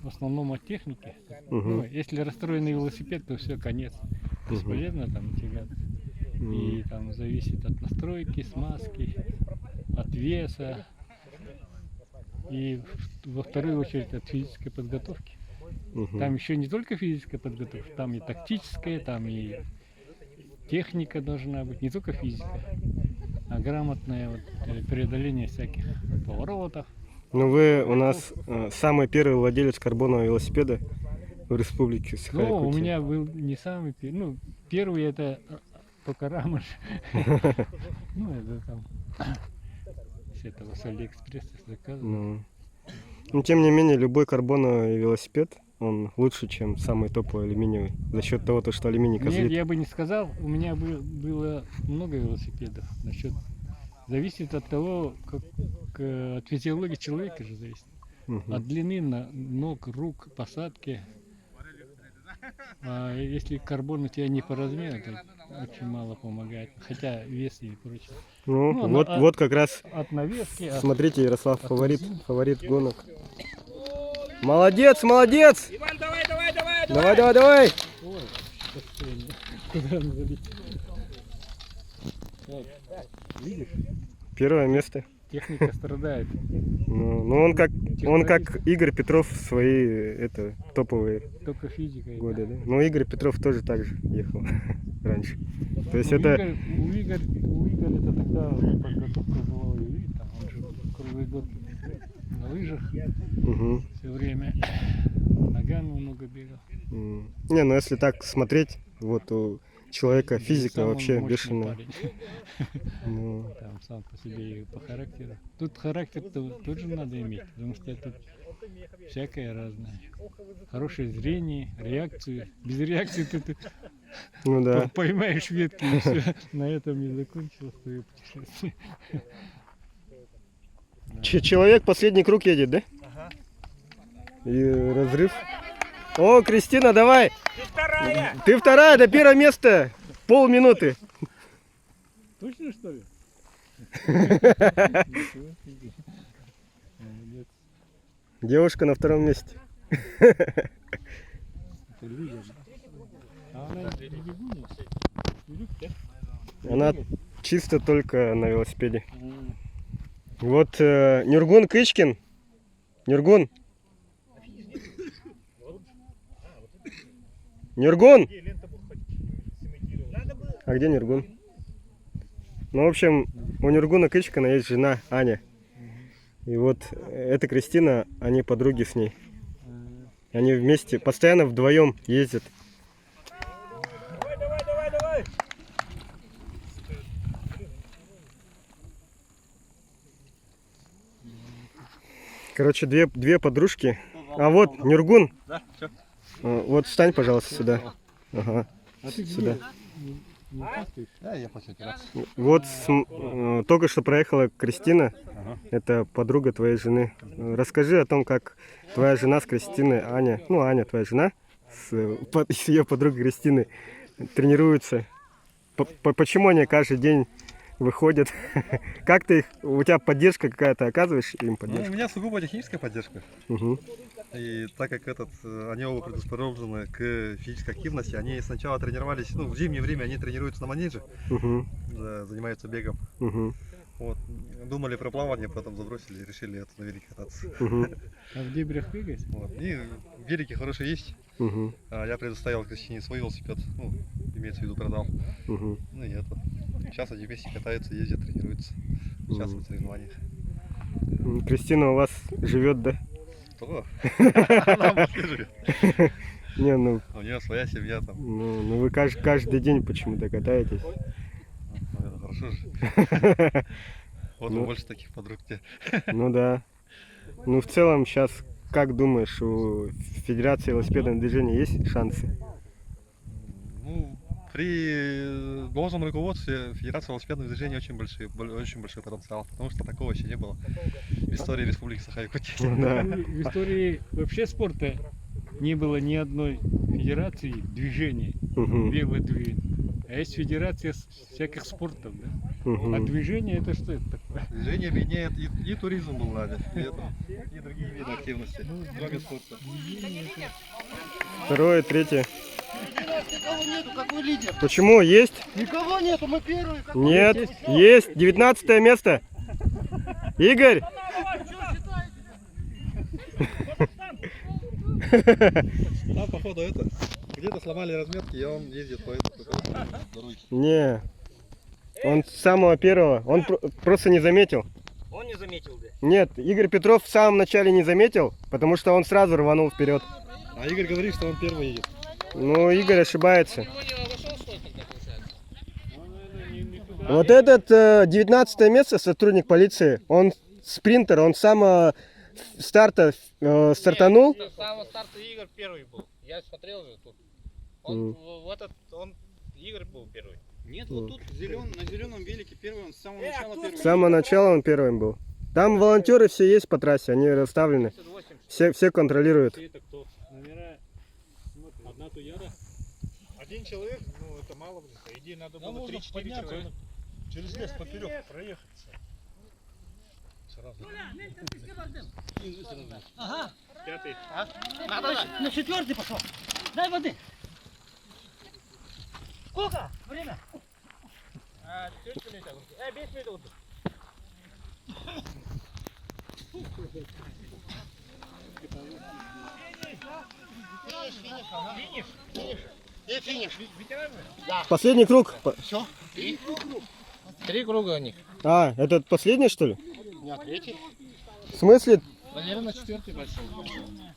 в основном от техники. Ну, если расстроенный велосипед, то все, конец. Бесполезно там тягаться. И там зависит от настройки, смазки, от веса. И во вторую очередь от физической подготовки. Там еще не только физическая подготовка, там и тактическая, там и техника должна быть, не только физика, а грамотное вот преодоление всяких поворотов. Ну вы у нас самый первый владелец карбонового велосипеда в республике Ну, у Саха-Якутия. меня был не самый первый, ну, первый это только Рамаш. Ну, это там с этого, с Алиэкспресса заказывал. Ну, тем не менее, любой карбоновый велосипед, он лучше, чем самый топовый алюминиевый. За счет того, что алюминий Нет, козлит. я бы не сказал, у меня было много велосипедов. Зависит от того, от физиологии человека же зависит. От длины ног, рук, посадки. А если карбон у тебя не по размеру, то очень мало помогает. Хотя вес и прочее. Ну, вот как раз, от навески. смотрите, Ярослав, фаворит гонок. Молодец, молодец! Иван, давай, давай, давай, Давай, давай, давай! Ой, куда он залез? Видишь? Первое место. Техника страдает. Ну он как Игорь Петров в свои топовые Только физикой. годы, да? Ну Игорь Петров тоже так же ехал раньше. То есть У это... Игоря это тогда подготовка была, и там он же круглый год на лыжах все время. Ногами много бегал. Не, ну если так смотреть, вот у человека физика Сам он вообще мощный бешеная. парень. Ну. Там сам по себе и по характеру. Тут характер тоже надо иметь, потому что тут всякое разное. Хорошее зрение, реакцию. Без реакции ты Ну да. поймаешь ветки, и все. На этом не закончилось твое путешествие. Человек последний круг едет, да? И разрыв. О, Кристина, давай! Ты вторая, до первое место! Полминуты. Точно, что ли? Девушка на втором месте. Она чисто только на велосипеде. Вот Нюргун Кычкин. Нюргун. Нюргун! А где Нюргун? Ну, в общем, у Нюргуна Кычкина есть жена Аня. И вот эта Кристина, они подруги с ней. Они вместе, постоянно вдвоем ездят. Давай. Короче, две подружки. А вот Нюргун. Да, всё. Вот встань, пожалуйста, сюда. Ага. А ты Сюда. Да, я последний раз. Вот только что проехала Кристина. Это подруга твоей жены. Расскажи о том, как твоя жена с Кристиной, Аня, ну Аня, твоя жена, с ее подругой Кристиной тренируются. Почему они каждый день выходят. Как ты их, у тебя поддержка какая-то, оказываешь им Ну, у поддержку? меня сугубо техническая поддержка. Мгм. И так как они оба предрасположены к физической активности, они сначала тренировались, ну, в зимнее время они тренируются на манеже, Мгм. занимаются бегом. Мгм. Вот. Думали про плавание, потом забросили и решили на велике кататься. Мгм. А в дебрях бегать? Вот. И велики хорошие есть. Мгм. Я предоставил Кристине свой велосипед, ну, имеется в виду продал. Мгм. Ну и это. Сейчас они вместе катаются, ездят, тренируются, участвуют в соревнованиях. Кристина у вас живет, да? Кто? Она в Москве живет. Не, ну, У нее своя семья там. ну вы каждый день почему-то катаетесь. Ну, это хорошо же. Вот Ну. больше таких подруг где. Ну да. Ну в целом сейчас, как думаешь, у Федерации велосипедного движения есть шансы? Ну, при должном руководстве Федерации велосипедного движения очень большой потенциал, потому что такого еще не было в истории Республики Саха-Якутия. Ну да. В истории вообще спорта не было ни одной федерации движения, Мгм. велодвижения. А есть федерация всяких спортов, да? Мгм. А движение это что это такое? Движение объединяет и туризм был нами, и другие виды активности, кроме спорта. Второе, третье. Никого нету, какой лидер? Почему? Есть? Никого нету, мы первые. какой Нет, лидер? есть. 19 место. Игорь. Там, походу, где-то сломали разметки, и он ездит по этой дороге. Не. Он с самого первого. Он просто не заметил. Он не заметил, да? Нет, Игорь Петров в самом начале не заметил, потому что он сразу рванул вперед. А Игорь говорит, что он первый едет. Ну, Игорь ошибается. Вот этот 19 место, сотрудник полиции, он спринтер, он с самого старта стартанул. С самого старта Игорь первый был. Я смотрел же тут. Он Игорь был первый. Нет, вот тут на зеленом велике первый, он с самого начала первый. С самого начала он первым был. Там волонтеры все есть по трассе, они расставлены. Все контролируют. Это кто? Номера. Одна туяра. Один человек, ну это мало, блин. По идее надо было 3-4 человека. Через лес поперек проехаться. Сразу. Ага. Пятый. На четвертый пошел. Дай воды. Сколько? Время? 5 минут. И финиш. Последний круг. Все? Три круга у них. А, этот последний, что ли? Нет, третий. В смысле? Валера на четвертый пошел.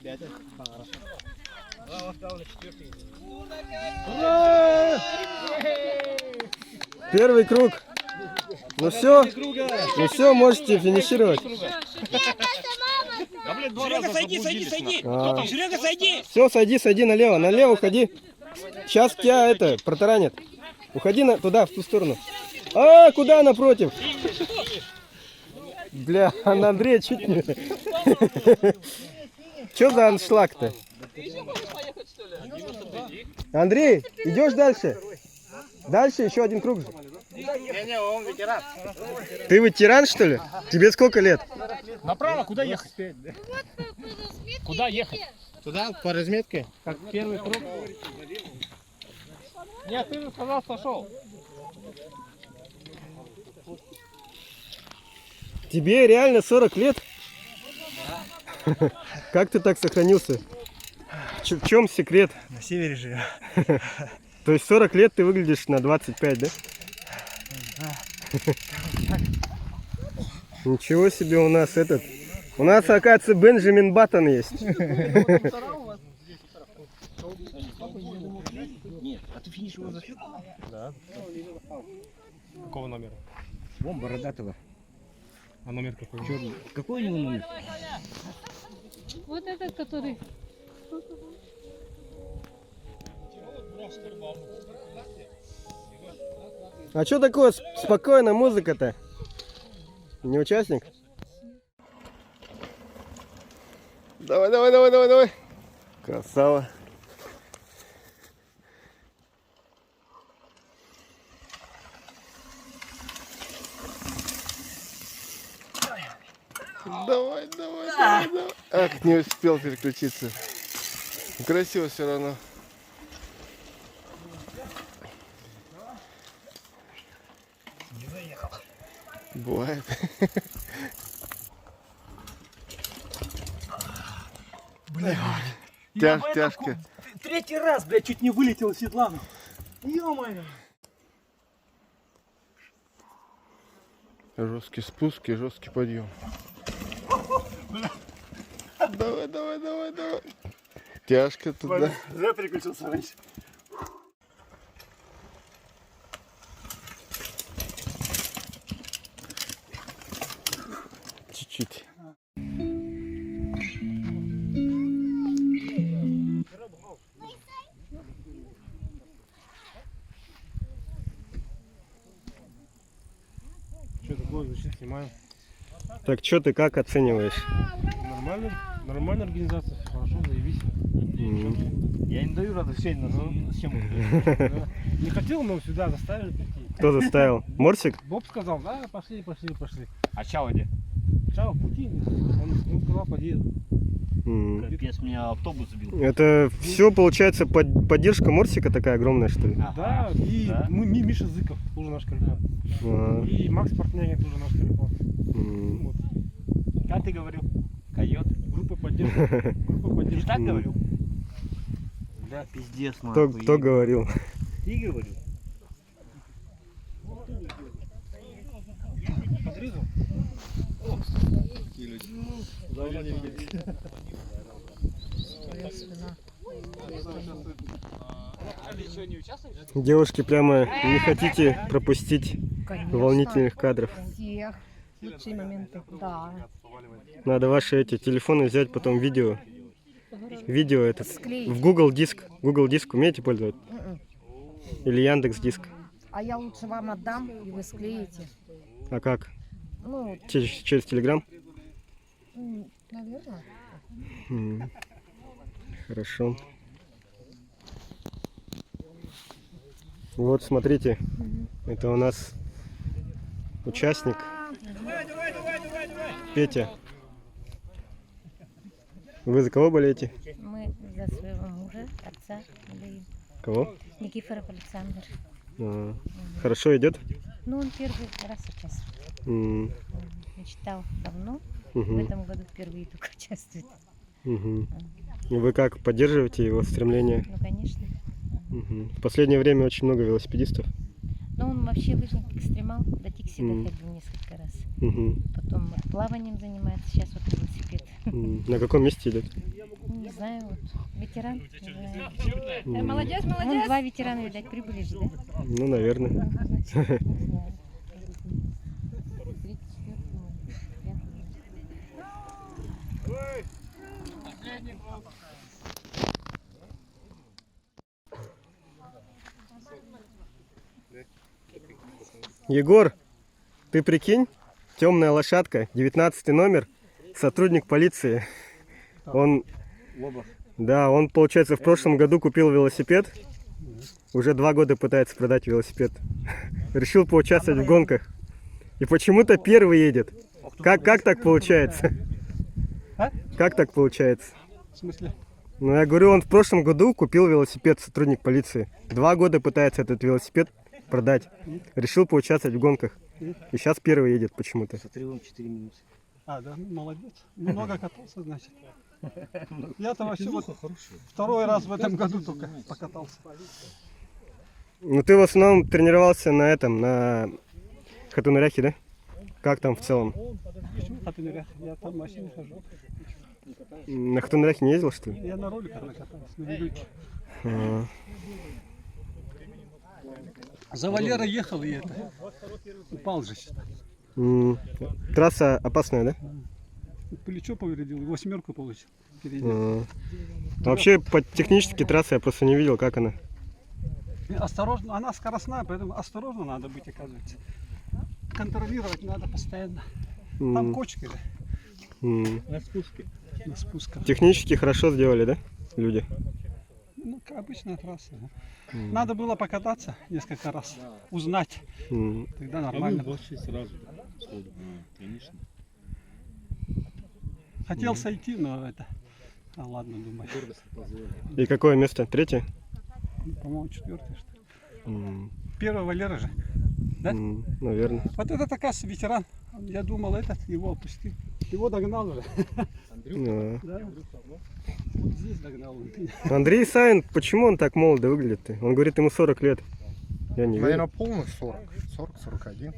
Пятый. Первый круг. Ну все, можете финишировать. Серега, сойди. Серега, сойди. Все, сойди налево ходи. Сейчас тебя это протаранит. Уходи туда, в ту сторону. А, куда напротив? Бля, Андрей чуть не... Че за аншлаг-то? Андрей, идешь дальше? Дальше еще один круг. Не, он ветеран. Ты ветеран, что ли? Тебе сколько лет? Направо, куда ехать? Куда ехать? Туда, по разметке? Как первый круг? Нет, ты же сказал, что шел. Тебе реально 40 лет? Как ты так сохранился? В чем секрет? На севере живем. То есть 40 лет ты выглядишь на 25, да? Ничего себе у нас этот. У нас, оказывается, Бенджамин Баттон есть. Нет, а ты финиш его засек? Да. Какого номера? Вон бородатого. А номер какой? Черный. Какой у него номер? Вот этот, который... А что такое спокойная музыка-то? Не участник? Давай. Красава. Давай, давай, давай, давай. Ах, не успел переключиться. Красиво все равно. Не заехал. Бывает. Блядь. Тяжко. Третий раз, блядь, чуть не вылетел из седла. Ё-моё. Жесткий спуск и жесткий подъем. Давай, давай, давай, давай. Тяжко тут, да? Зря переключился раньше. Чуть-чуть. Что такое, значит, снимаем. Так, что ты как оцениваешь? Нормальная организация, хорошо, заебись. Я не даю разрешения на съемку. Не хотел, но сюда заставили прийти. Кто заставил? Морсик? Боб сказал, да, пошли. А Чао где? Чао, в пути. Он сказал, подъедет. Капец, меня автобус сбил. Это все, получается, поддержка Морсика такая огромная, что ли? Да, и Миша Зыков, тоже наш коллега. И Макс Портнягин, тоже наш коллега. Вот. Как ты говорил? Койот? Группа поддержки. Ты так говорил? Да, пиздец, нахуй. Кто говорил? Ты говорил? Подрезал? Давно не виделись. Девушки, прямо не хотите пропустить волнительных кадров? Всех. Лучшие моменты, да. Надо ваши эти телефоны взять, потом видео. Видео этот. Склеить. В Google Диск. Google Диск умеете пользоваться? Или Яндекс Диск? А я лучше вам отдам, и вы склеите. А как? Ну, Через Телеграм? наверное. Хорошо. Вот, смотрите. Это у нас участник. Петя. Вы за кого болеете? Мы за своего мужа, отца болеем. Кого? Никифоров Александр. Хорошо идет? Ну, он первый раз участвует. Мечтал давно. В этом году впервые только участвует. И вы как, поддерживаете его стремление? Ну, конечно. В последнее время очень много велосипедистов. Но он вообще лыжник экстремал. До Тикси доходил несколько раз. Потом плаванием занимается. Сейчас вот велосипед. На каком месте идет? Не знаю, вот ветеран. Молодец, молодец. Вон два ветерана, видать, прибыли же, да? Ну, наверное. Егор, ты прикинь, темная лошадка, 19 номер, сотрудник полиции. Он, да, он, получается, в прошлом году купил велосипед, уже 2 года пытается продать велосипед. Решил поучаствовать в гонках. И почему-то первый едет. Как так получается? Как так получается? В смысле? Ну, я говорю, он в прошлом году купил велосипед, сотрудник полиции. 2 года пытается этот велосипед продать. Решил поучаствовать в гонках. И сейчас первый едет почему-то. С отрывом 4 минуты. А, да, молодец. Много катался, значит. Я-то вообще вот второй раз в этом году только покатался. Ну, ты в основном тренировался на этом, на Хатуныряхе, да? Как там в целом? Почему Хатунырях? Я там в машине хожу. На Хатуныряхе не ездил, что ли? Я на роликах накатался, на велюке. За Валера ехал и это. Упал же. Трасса опасная, да? Плечо повредил, 8 получил. Вообще, по технически трассы я просто не видел, как она. Осторожно, она скоростная, поэтому осторожно надо быть, оказывается. Контролировать надо постоянно. Там кочки, да? На спуске. На спусках. Технически хорошо сделали, да, люди? Ну, как обычная трасса. Надо было покататься несколько раз, узнать. Тогда нормально. А вы сразу, конечно. Хотел сойти, но это... А ладно, думаю. И какое место? Третье? По-моему, четвертое, что ли. М, Первый Валера же. Да? Наверное. Вот этот, оказывается, ветеран. Я думал, этот его опустил. Его догнал уже. Да. Да. Вот здесь догнал он. Андрей Савин, почему он так молодо выглядит? Он говорит, ему 40 лет. Я не Наверное, верю. полных 40. 40-41.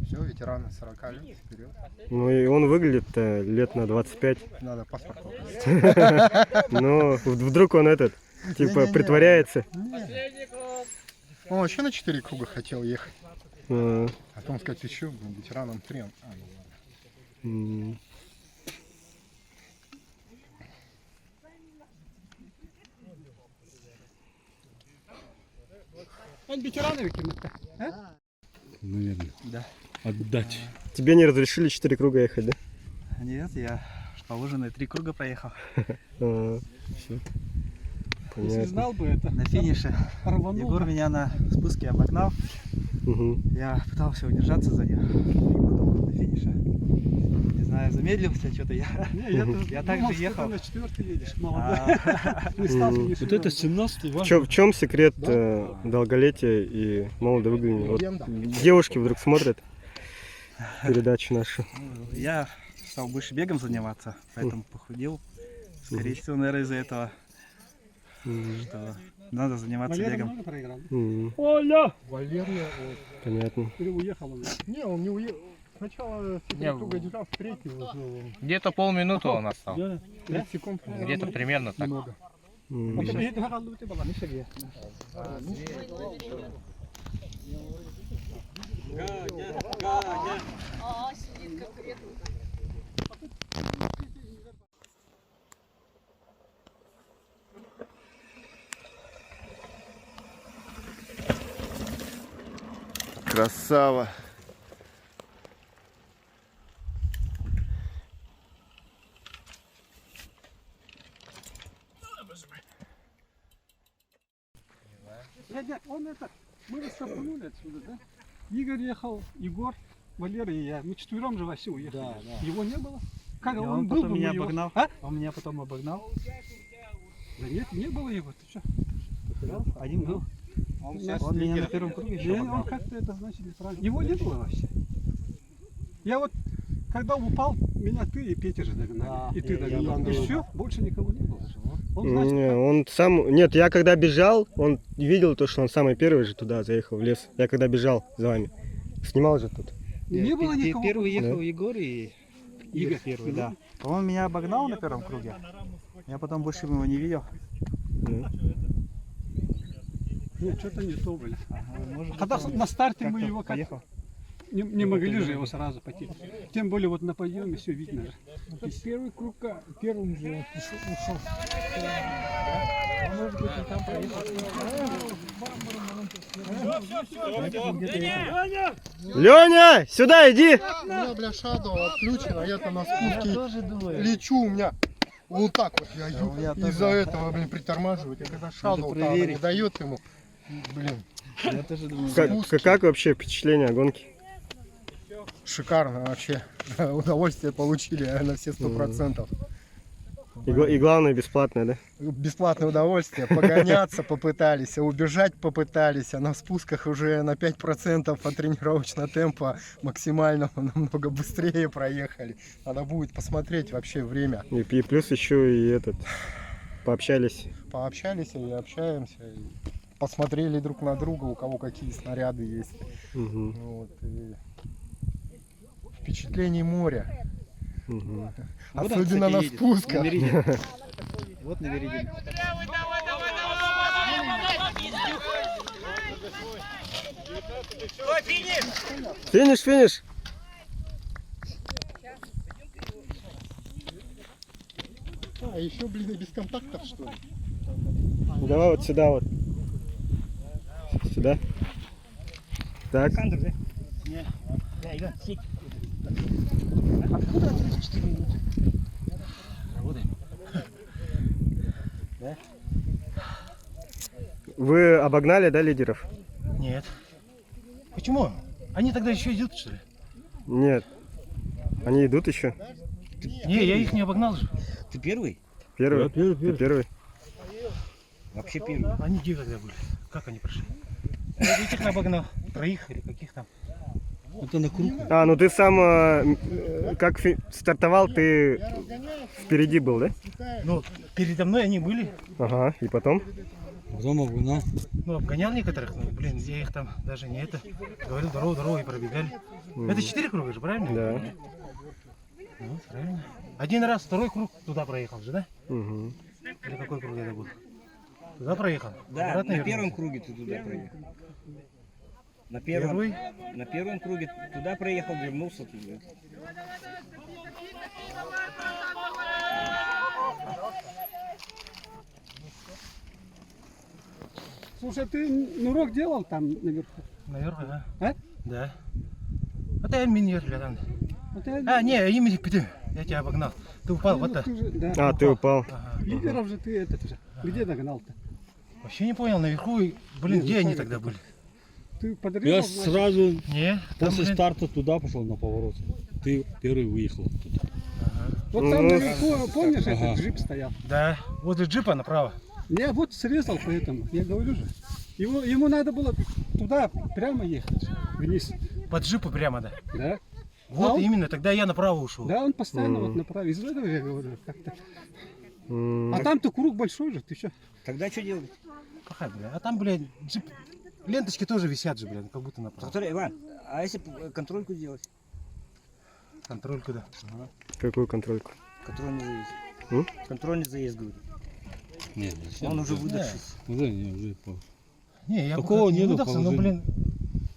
Все, ветераны 40 лет вперед. Ну и он выглядит лет на 25. Надо паспорт показать. Но вдруг он этот, типа, Не-не-не. притворяется. Он вообще на 4 круга хотел ехать. А, А потом сказать, еще ветераном 3. м. Он ветераны выкинут-то. Наверное. Да. Отдать. Тебе не разрешили 4 круга ехать, да? Нет, я положенные 3 круга проехал. А, Всё. Если понятно. знал бы это. На финише Рванул Егор бы. меня на спуске обогнал. Мгм. Я пытался удержаться за него. И потом на финише, не знаю, замедлился что-то я. Не, я, тоже Я думал, также что ехал. ты на 4 едешь, молодой. Не стал М. финишировать. Вот это 17-й В чем секрет долголетия и молодого выглядения? Вот девушки вдруг смотрят передачу нашу. Я стал больше бегом заниматься, поэтому похудел. Скорее всего, наверное, из-за этого, что надо заниматься Валера бегом. много проиграл? М, Оля! Валерия, Понятно. Или уехал он? Не, он не уехал. Сначала круга держал, в третий уже. Где-то полминуты он остался. Да. 30 секунд. Где-то примерно так. Много. М. Вот тебе гарантую ты была, не шаги. Красава. Нет, он это, мы рассапнули отсюда, да? Игорь ехал, Егор, Валера и я. Мы четвером же вообще уехали. Да, да. Его не было? Как И он он был, потом бы меня мы его- обогнал. А? Он меня потом обогнал. Да нет, не было его, ты что? Один был. Он Он меня на первом круге еще Не, обогнал. он как-то это значит неправильно. Его не было вообще. Я вот, когда упал, меня ты и Петя же догнали. Да, И ты я догнал. И догнал. все, больше никого не было. Он, значит, Не, он сам... Нет, я когда бежал, он видел то, что он самый первый же туда заехал в лес. Я когда бежал за вами. Снимал же тут. не было никого. Первый ехал Да. Егор и Игорь. Игорь первый, да. Он меня обогнал на первом круге. Я потом больше его не видел. Да. Нет, что-то не то, блин. Может, Когда он на старте мы как-то его как поехал. не могли же его сразу пойти. Тем более вот на подъеме все видно же. Первый круг первым же ушел. Может быть, он там проехал. Леня, сюда иди! У меня, бля, шадоу отключено, а я-то на спуске тоже думаю. лечу, у меня вот так вот я меня из-за тоже. этого, блин, притормаживать. А когда шадоу проверить. не дает ему, блин, Я тоже думаю. Как вообще впечатление о гонке? шикарно вообще. Удовольствие получили на все 100%. И главное, бесплатное, да? Бесплатное удовольствие. Погоняться попытались, а убежать попытались, а на спусках уже на 5% от тренировочного темпа максимально намного быстрее проехали. Надо будет посмотреть вообще время. И плюс еще и этот... Пообщались. Пообщались и общаемся. И посмотрели друг на друга, у кого какие снаряды есть. Мгм. Вот, и впечатлений моря. Мгм. Вот он, Особенно кстати, на едет. спусках. На Меридиан. Вот на Меридиан. Финиш! А, еще, блин, и без контактов, что ли? Давай вот сюда вот. Сюда. Так. Александр, да? Не. Да, Иван, сидь. Откуда 34 минуты? Работаем. Да? Вы обогнали, да, лидеров? Нет. Почему? Они тогда еще идут, что ли? Нет. Они идут еще. Не, я их не обогнал же. Ты первый? Первый? первый, Ты первый. Вообще первый. Они где когда были? Как они прошли? Я этих обогнал. Троих или каких там? Это на круг. А, ну ты сам, как стартовал, ты впереди был, да? Ну, передо мной они были. Ага, и потом? Потом обгнал. Ну, обгонял некоторых, но, блин, я их там даже не это. Говорил, дорогу, и пробегали. Это 4 круга же, правильно? Да. Ну, правильно. Один раз, второй круг туда проехал же, да? Угу. Или какой круг это был? Туда проехал? Да, Обратно на вернулся? первом круге ты туда проехал. На первом круге туда проехал, вернулся туда. Слушай, ты урок делал там наверху? Наверху, да. А? Да. Вот я минер рядом. Вот я- А, не, имени Петр. Я тебя обогнал. Ты упал, вот так. Ты же- да. А, ты упал. Лидеров же ты этот же. Где догнал-то? Вообще не понял, наверху, и, блин, Ну, где они сами тогда были? Ты подрезал, Я значит? сразу Не, там, после блин, старта туда пошел на поворот. Ты первый выехал оттуда. Вот там Ну, наверху, помнишь, ага. этот джип стоял? Да, возле джипа направо. Я вот срезал поэтому, я говорю же. Ему надо было туда прямо ехать, вниз. По джипу прямо, да. Да? Вот А он- именно, тогда я направо ушел. Да, он постоянно вот направо. Из этого я говорю, как-то. М, А там-то круг большой же, ты что? Тогда что делать? Пахать, бля. А там, блядь, джип... Ленточки тоже висят же, блядь, как будто направо. Который, Иван, а если контрольку сделать? Контрольку, да. Ага. Какую контрольку? Контрольный заезд. М? Контрольный заезд, говорю. Нет, Он уже выдохшись. уже по... Не, я Такого не нету выдохся, но, положения. блин,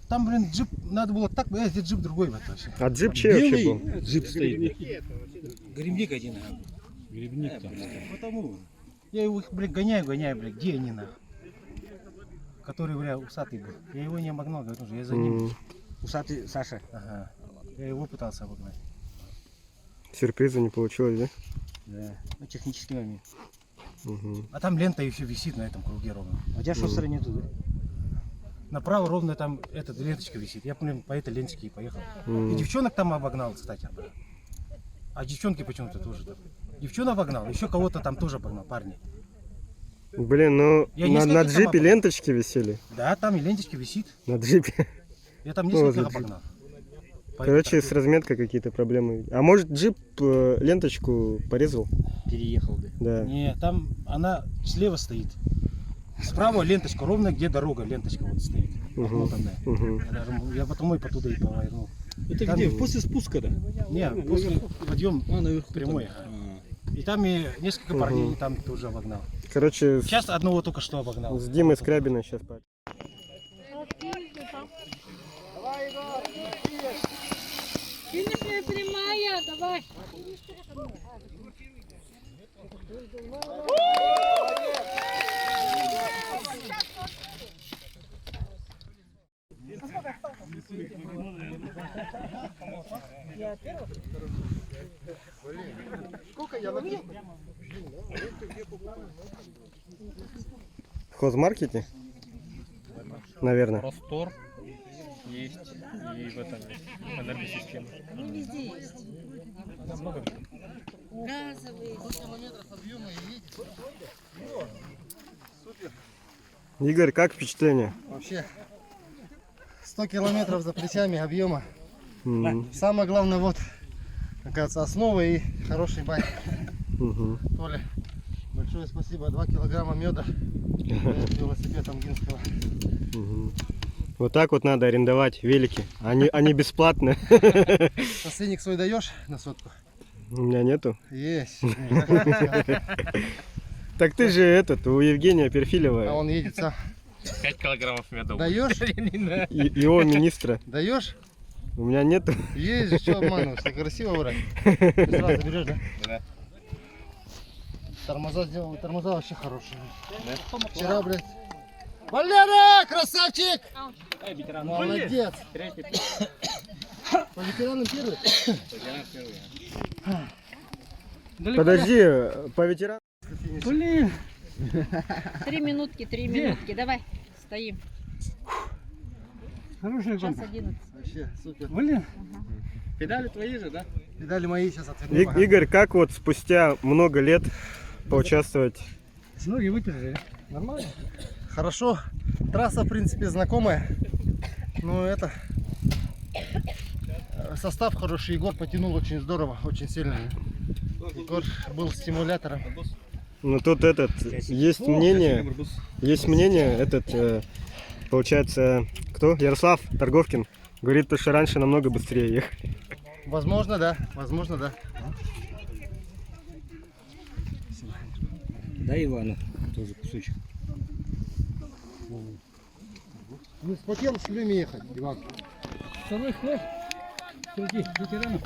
там, блин, джип, надо было так, здесь джип другой вот вообще. А джип чей вообще был? Белый джип стоит. Грибник один, Грибник там. Потому я его, блядь, гоняю, блядь, где они, нахуй? Который, бля, усатый был. Я его не обогнал, говорю, уже, я за ним. М, Усатый Саша. Ага. Я его пытался обогнать. Сюрприза не получилось, да? Да. Ну, технический момент. Угу. А там лента еще висит на этом круге ровно. А у тебя что в стороне туда? Направо ровно там эта ленточка висит. Я, блин, по этой ленточке и поехал. Мгм. И девчонок там обогнал, кстати, бля. А девчонки почему-то тоже там. Девчонок обогнал, еще кого-то там тоже обогнал, парни. Блин, ну Я на несколько джипе там ленточки висели. Да, там и ленточка висит. На джипе. Я там Ну, несколько возле обогнал. Короче, с разметкой какие-то проблемы. А может джип ленточку порезал? Переехал, да. Да. Не, там она слева стоит. Справа ленточка, ровно где дорога, ленточка вот стоит. Мгм. Обмотанная. Мгм. Я потому и потуда и повернул. Это Там- где? После спуска, да? Не, после подъем наверху прямой. там. И там и несколько Мгм. парней там тоже обогнал. Короче, Сейчас одного только что обогнал. с Димой Скрябиной сейчас. Финишная прямая, давай. Сколько я напил? В хозмаркете? Наверное. Простор есть и в этом есть энергосистема. Ну, везде есть. Много где. Газовые. Супер. Игорь, как впечатление? Вообще 100 километров за плечами объема. М, Самое главное вот, оказывается, основа и хороший байк. мгм. Толя, большое спасибо. 2 килограмма меда. Велосипед Амгинского. Мгм. Вот так вот надо арендовать велики. Они бесплатные. Последник свой даешь на сотку? У меня нету. Есть. Так ты же у Евгения А Перфилева, он едет сам. 5 килограммов меда. Даешь? его министра. Даешь? У меня нету. Есть же, что обманываешь? Ты красиво врать. Ты сразу берешь, да? Да. Тормоза сделал, тормоза вообще хорошие. Вчера, блядь. Валера, красавчик! Молодец. По ветеранам первый? Подожди, по ветерану. Блин. 3 минутки, 3 минутки. Давай, стоим. Хорошая Час гонка. 11. Вообще супер. Блин. Педали твои же, да? Педали мои сейчас отверну. Игорь, как вот спустя много лет поучаствовать? Ноги вытерли. Нормально? Хорошо. Трасса, в принципе, знакомая. Но это... Состав хороший. Егор потянул очень здорово, очень сильно. Егор был стимулятором. Ну тут есть мнение, получается, кто? Ярослав Торговкин говорит, что раньше намного быстрее ехали. Возможно, да. Возможно, да. Дай Ивану тоже кусочек. Не вспотел все время ехать, Иван. Второй ход. Среди ветеранов.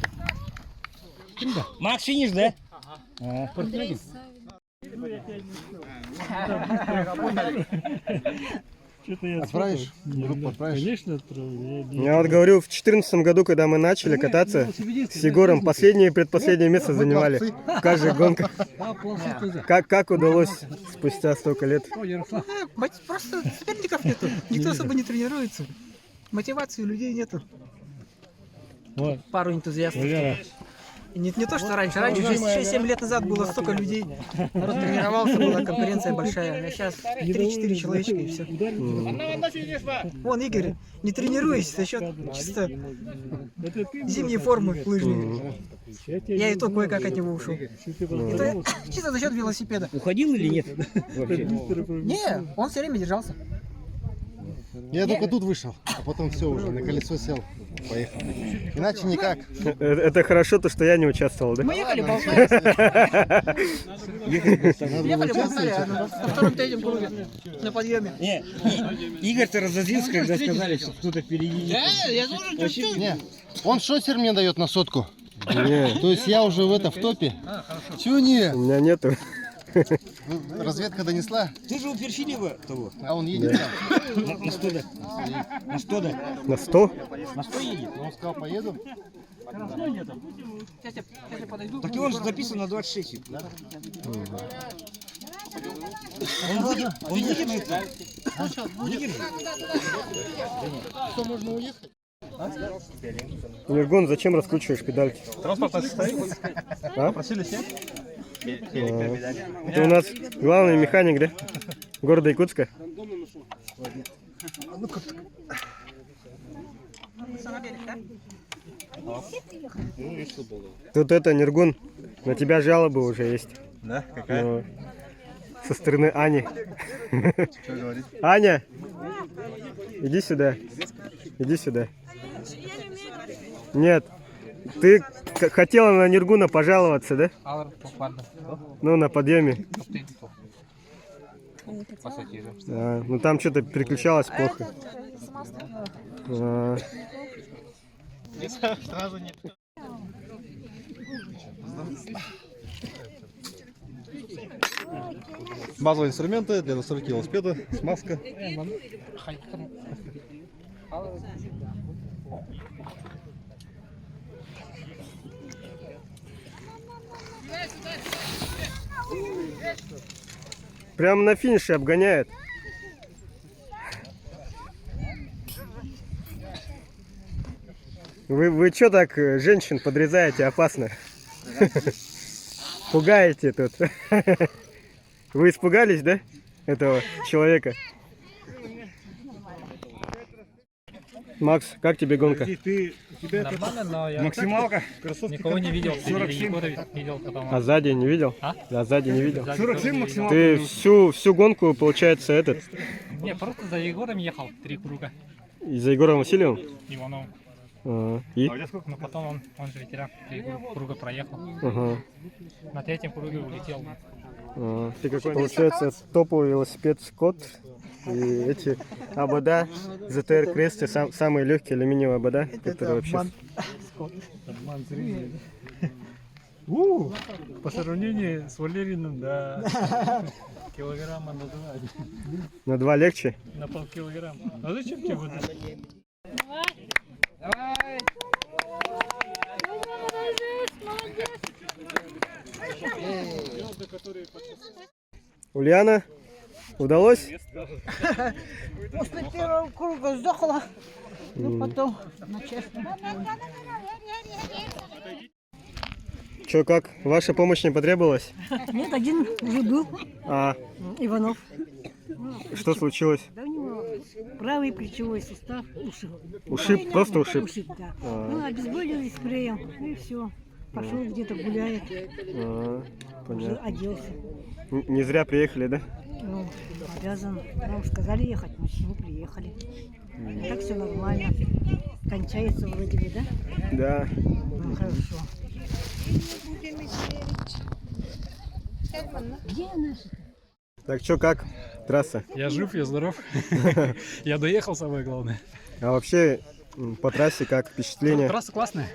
Макс, финиш, да? Спортсмен. Что-то я Отправишь? Группу отправишь? Конечно, отправлю. Я вот говорю, в 2014 году, когда мы начали кататься с Егором, последнее и предпоследнее место занимали в каждой гонке. Как удалось спустя столько лет? Просто соперников нету. Никто особо не тренируется. Мотивации у людей нету. Пару энтузиастов. Не то, что раньше. Раньше 6-7 лет назад было столько людей. Народ тренировался, была конкуренция большая. А сейчас 3-4 человечка и все. Вон, Игорь, не тренируюсь, за счет чисто зимней формы лыжной. Я и то кое-как от него ушел. Это чисто за счет велосипеда. Уходил или нет? Не, он все время держался. Я только тут вышел, а потом все уже на колесо сел, поехал. Иначе никак. Это хорошо, то что я не участвовал, да? Мы ехали болтали, а на втором-третьем круге на подъеме. Не, Игорь-то разозлился, когда сказали, что кто-то впереди. Я тоже Не, он шоссер мне дает на сотку. Не. То есть я уже в втопе. Чего не? У меня нету. Разведка донесла? Ты же у Перфильева того. А он едет там. На 100 да? На 100 да? На 100? На 100 едет? Он сказал, поеду. Сейчас я подойду. Так и он же записан на 26. Он едет на это? Что, можно уехать? Ниргон, зачем раскручиваешь педальки? Транспортное состояние. А? Просили снять? Ты у нас главный механик, да? Города Якутска. Тут это, Ниргун, на тебя жалобы уже есть. Да? Какая? Ну, со стороны Ани. Что говорит? Аня, иди сюда. Иди сюда. Нет. Ты хотела на Ниргуна пожаловаться, да? Ну, на подъеме. Ну там что-то переключалось плохо. Сразу нет. Базовые инструменты для настройки велосипеда, смазка. Прямо на финише обгоняет. Вы что так женщин подрезаете опасно? Пугаете тут. Вы испугались, да, этого человека? Макс, как тебе гонка? Нормально, но я Максималка? никого не видел. 47 видел потом. А сзади не видел? А сзади не видел? 47 максималка. Ты всю гонку, получается, этот... Не, просто за Егором ехал 3 круга. И за Егором Васильевым? Иванов. И? Но потом он же ветеран, 3 круга проехал. Ага. На 3-м круге улетел. Получается, топовый велосипед Скотт и эти обода ZTR Кресты, самые легкие алюминиевые обода, которые вообще... Обман зрителей. По сравнению с Валериным, да. Килограмма на 2. На 2 легче? На полкилограмма. А зачем тебе вот это? Давай. Ульяна, удалось? После первого круга сдохла. Ну, потом на честном. Че, как? Ваша помощь не потребовалась? Нет, один уже был, А, Иванов. что случилось? Да у него правый плечевой сустав ушиб. Ушиб? Просто ушиб? Ушиб, да. А. Ну, обезболили спреем, и все. Пошел где-то гуляет. А, Уже понятно. оделся. Не зря приехали, да? Ну, обязан. Нам сказали ехать, мы чего приехали. Так все нормально. Кончается вроде бы, да? Да. Ну, хорошо. Где наши? Так, что, как? Трасса? Я жив, я здоров. Я доехал, самое главное. А вообще, по трассе как впечатление? Трасса классная.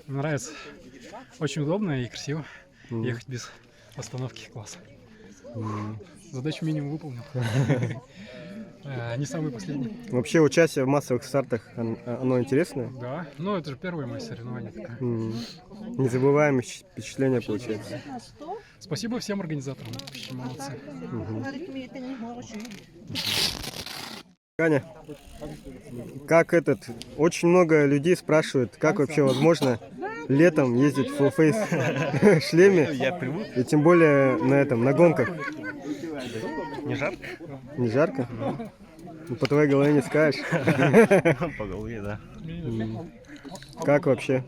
Мне нравится. Очень удобно и красиво. Мгм. Ехать без остановки. Класс. Задачу минимум выполнил. Не самый последний. Вообще участие в массовых стартах, оно интересное? Да. Ну, это же первое мое соревнование такое. Незабываемое впечатление получается. Спасибо всем организаторам. Вообще молодцы. Аня, как очень много людей спрашивают, как вообще возможно летом ездить в full face шлеме, Я привык. и тем более на гонках. Не жарко? Не жарко? Ну, по твоей голове не скажешь. По голове, да. Как вообще?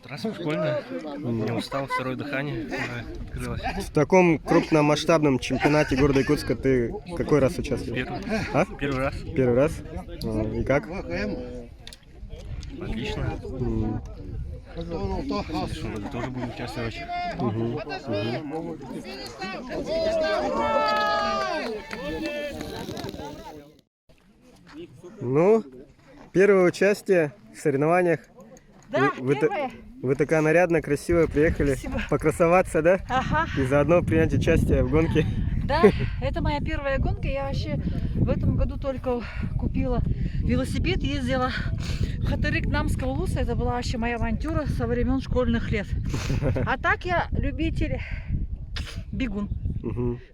Трасса прикольная. Не устал, второе дыхание уже открылось. В таком крупномасштабном чемпионате города Якутска ты какой раз участвуешь? Первый. А? Первый раз. Первый раз? И как? Отлично. Что, вы тоже будем участвовать? Ну, первое участие в соревнованиях. Да, Вы первое. такая нарядная, красивая, приехали Спасибо. покрасоваться, да? Ага. И заодно принять участие в гонке. Да, это моя первая гонка. Я вообще в этом году только купила велосипед, ездила в Хатырык-Намского Луса. Это была вообще моя авантюра со времен школьных лет. А так я любитель бегун.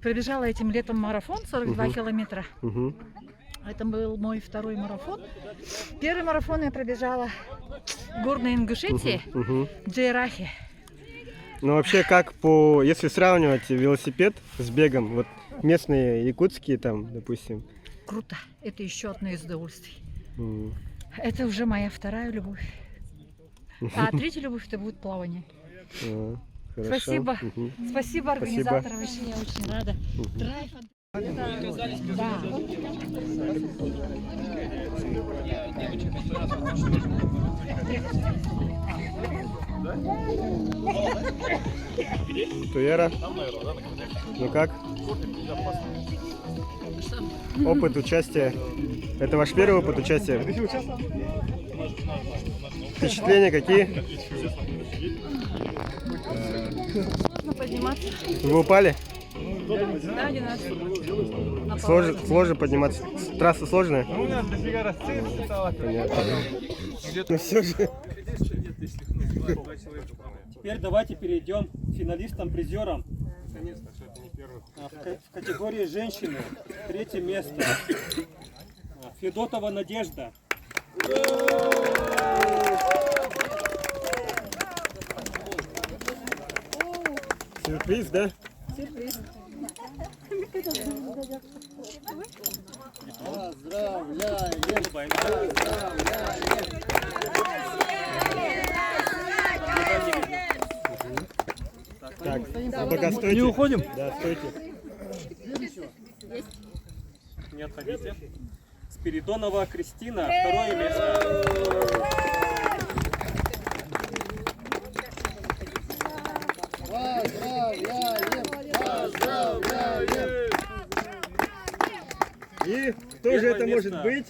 Пробежала этим летом марафон 42 километра. Это был мой второй марафон. Первый марафон я пробежала в Горной Ингушетии, в Джейрахе. Ну вообще если сравнивать велосипед с бегом, вот местные якутские там, допустим. Круто. Это еще одно из удовольствий. М. Это уже моя вторая любовь. А третья любовь это будет плавание. Хорошо. Спасибо. Мгм. Спасибо организаторам. Вообще я очень рада. Драйв. Туера, ну как? Опыт участия. Это ваш первый опыт участия? Впечатления какие? Сложно подниматься. Вы упали? Да, один раз. На Сложно подниматься. Трасса сложная? Ну, у нас дофига расценок. Понятно. Ну все же. Теперь давайте перейдем к финалистам-призерам. В категории женщины 3 место. Федотова Надежда. Сюрприз, да? Сюрприз. Так, а пока стойте. Не уходим? Да, стойте. Не отходите. Спиридонова Кристина, 2 место. И кто же это может быть?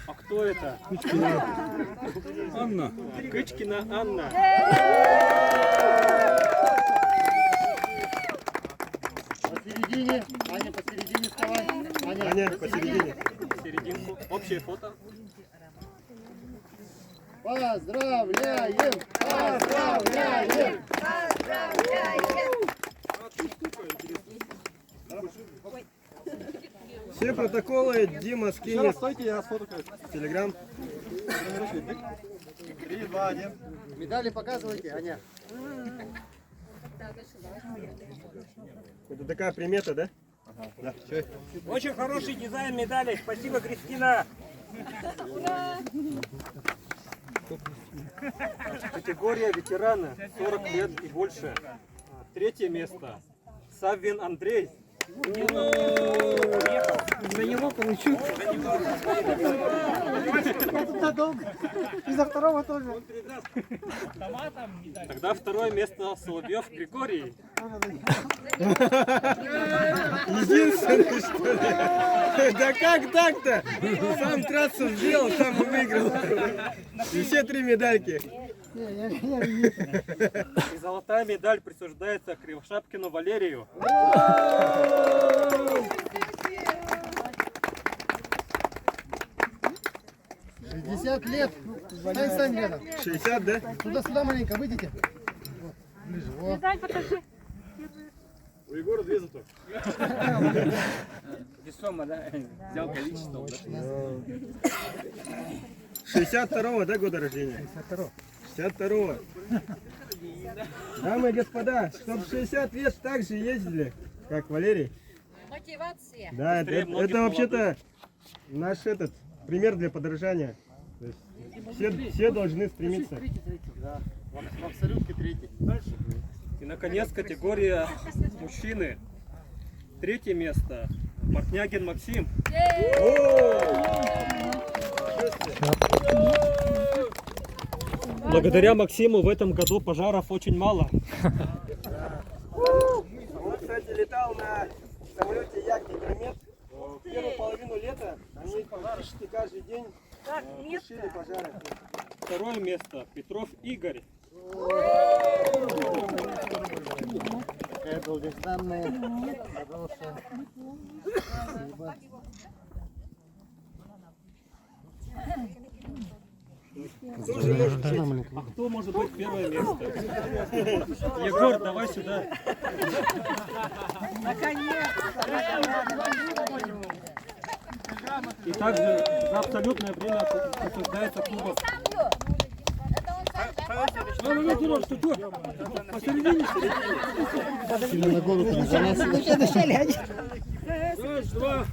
А кто это? Кычкина Анна. Кычкина Анна. Посередине. Аня, посередине вставай. Аня, посередине. Серединку. Общее фото. Поздравляем! Поздравляем! Все протоколы Дима Еще скинет раз стойте, я сфоткаю. в Телеграм. 3, 2, 1. Медали показывайте, Аня. Это такая примета, да? Да. Очень хороший дизайн медалей. Спасибо, Кристина. Категория ветераны 40 лет и больше. Третье место. Саввин Андрей. За него получу. Я туда долго. И за второго тоже. Тогда второе место Соловьев Григорий. Единственное, что ли? Да как так-то? Сам трассу сделал, сам и выиграл. И все 3 медальки. И золотая медаль присуждается Кривошапкину Валерию. 60 лет. Стань рядом. 60, да? Сюда маленько, выйдите. Вот, ближе. Вот. Медаль покажи. У Егора 2 зато. Весомо, да? Взял количество. 62-го, да, года рождения? 62-го. Дамы и господа, чтобы 60 лет так же ездили, как Валерий. Мотивация. Да, это вообще-то наш пример для подражания. То есть все должны стремиться. Да, в абсолютке 3. И наконец категория мужчины. 3 место. Мартнягин Максим. Благодаря Максиму в этом году пожаров очень мало. Он, кстати, летал на самолете Як-Гидромет. В первую половину лета они практически каждый день тушили пожары. 2 место. Петров Игорь. Какая долгожданная, хорошая. Спасибо. А кто может быть 1 место? Егор, давай сюда. И также за абсолютное время присуждается кубок. Посередине. Сильно на голову не залазь. Раз, два.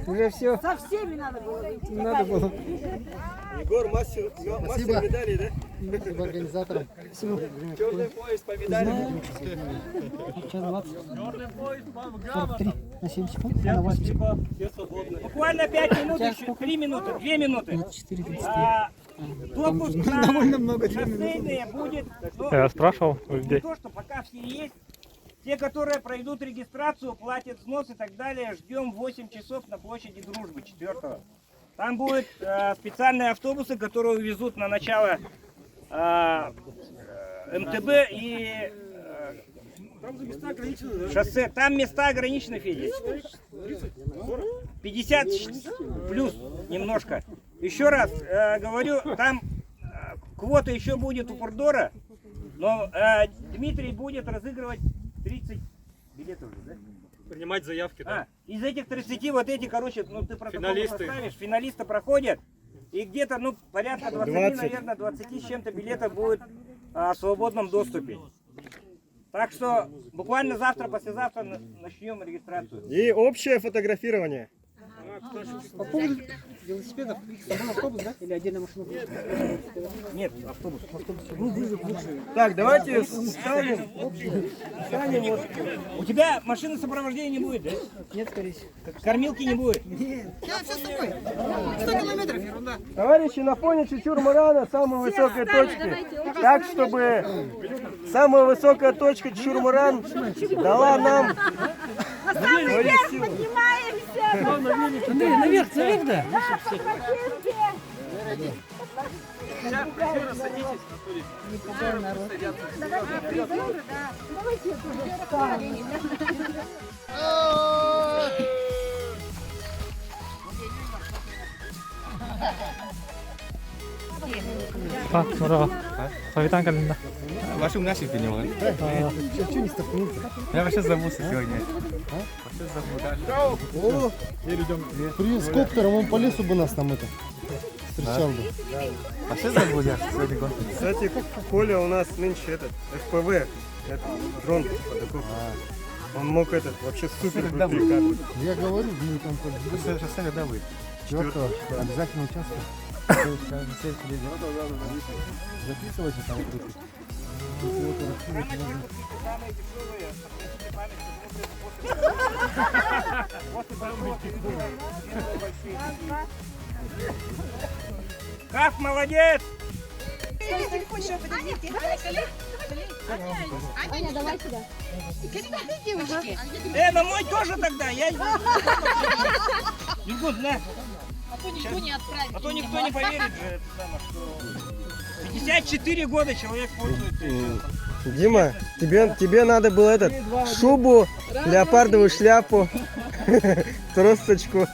Уже все. Со всеми надо было. Надо было. Егор, мастер медалей, да? Спасибо организаторам. Черный пояс по медалям. Сейчас 20. Черный пояс по 43 на 7 секунд. Всем На 8 секунд. спасибо, все свободны. Буквально 5 минут, еще 3 минуты, 2 минуты. 24, 33. Допуск довольно много. шоссейные будет. Я спрашивал у Не людей. то, что пока все есть. Те, которые пройдут регистрацию, платят взнос и так далее, ждем в 8 часов на площади Дружбы 4-го. Там будут специальные автобусы, которые увезут на начало МТБ и шоссе. Там места ограничены, Федя. 50 плюс немножко. Еще раз говорю, там квота еще будет у Пурдора, но Дмитрий будет разыгрывать 30 билетов уже, да? Принимать заявки, да? Из этих 30 вот эти, короче, ну ты протокол Финалисты. составишь, финалисты проходят, и где-то, ну, порядка 20, 20. наверное, 20 с чем-то билетов будет в свободном доступе. Так что буквально завтра, послезавтра начнем регистрацию. И общее фотографирование. По поводу велосипедов, собрал автобус, да? Или отдельная машина? Нет, автобус. Так, давайте встанем. У тебя машины сопровождения не будет, да? Нет, скорее всего. Кормилки не будет? Нет. Сейчас все с тобой. 100 километров, ерунда. Товарищи, на фоне Чучур-Мурана самой высокой точки. Так, чтобы самая высокая точка Чучур-Муран дала нам свои силы. Наверх, наверх, да? А, здорово. Савитан Калинда. Ваши наши принял. Чего не стопнулся? Я вообще забылся сегодня. Вообще забыл. О, принц с коптером, он по лесу бы нас там это встречал бы. Вообще забыл я сегодня гонку. Кстати, Коля у нас нынче этот FPV, это дрон типа такой. Он мог этот вообще супер крутые кадры. Я говорю, мы там как Шоссе когда вы? 4-го обязательно участвуем. Записывайте там крутить. Как молодец! Аня, давай сюда. Девочки. На мой тоже тогда. Ергун, на. А то никто не отправит. А то никто не поверит же, это самое, что 54 года человек пользуется. Дима, тебе надо было этот шубу, леопардовую шляпу, тросточку.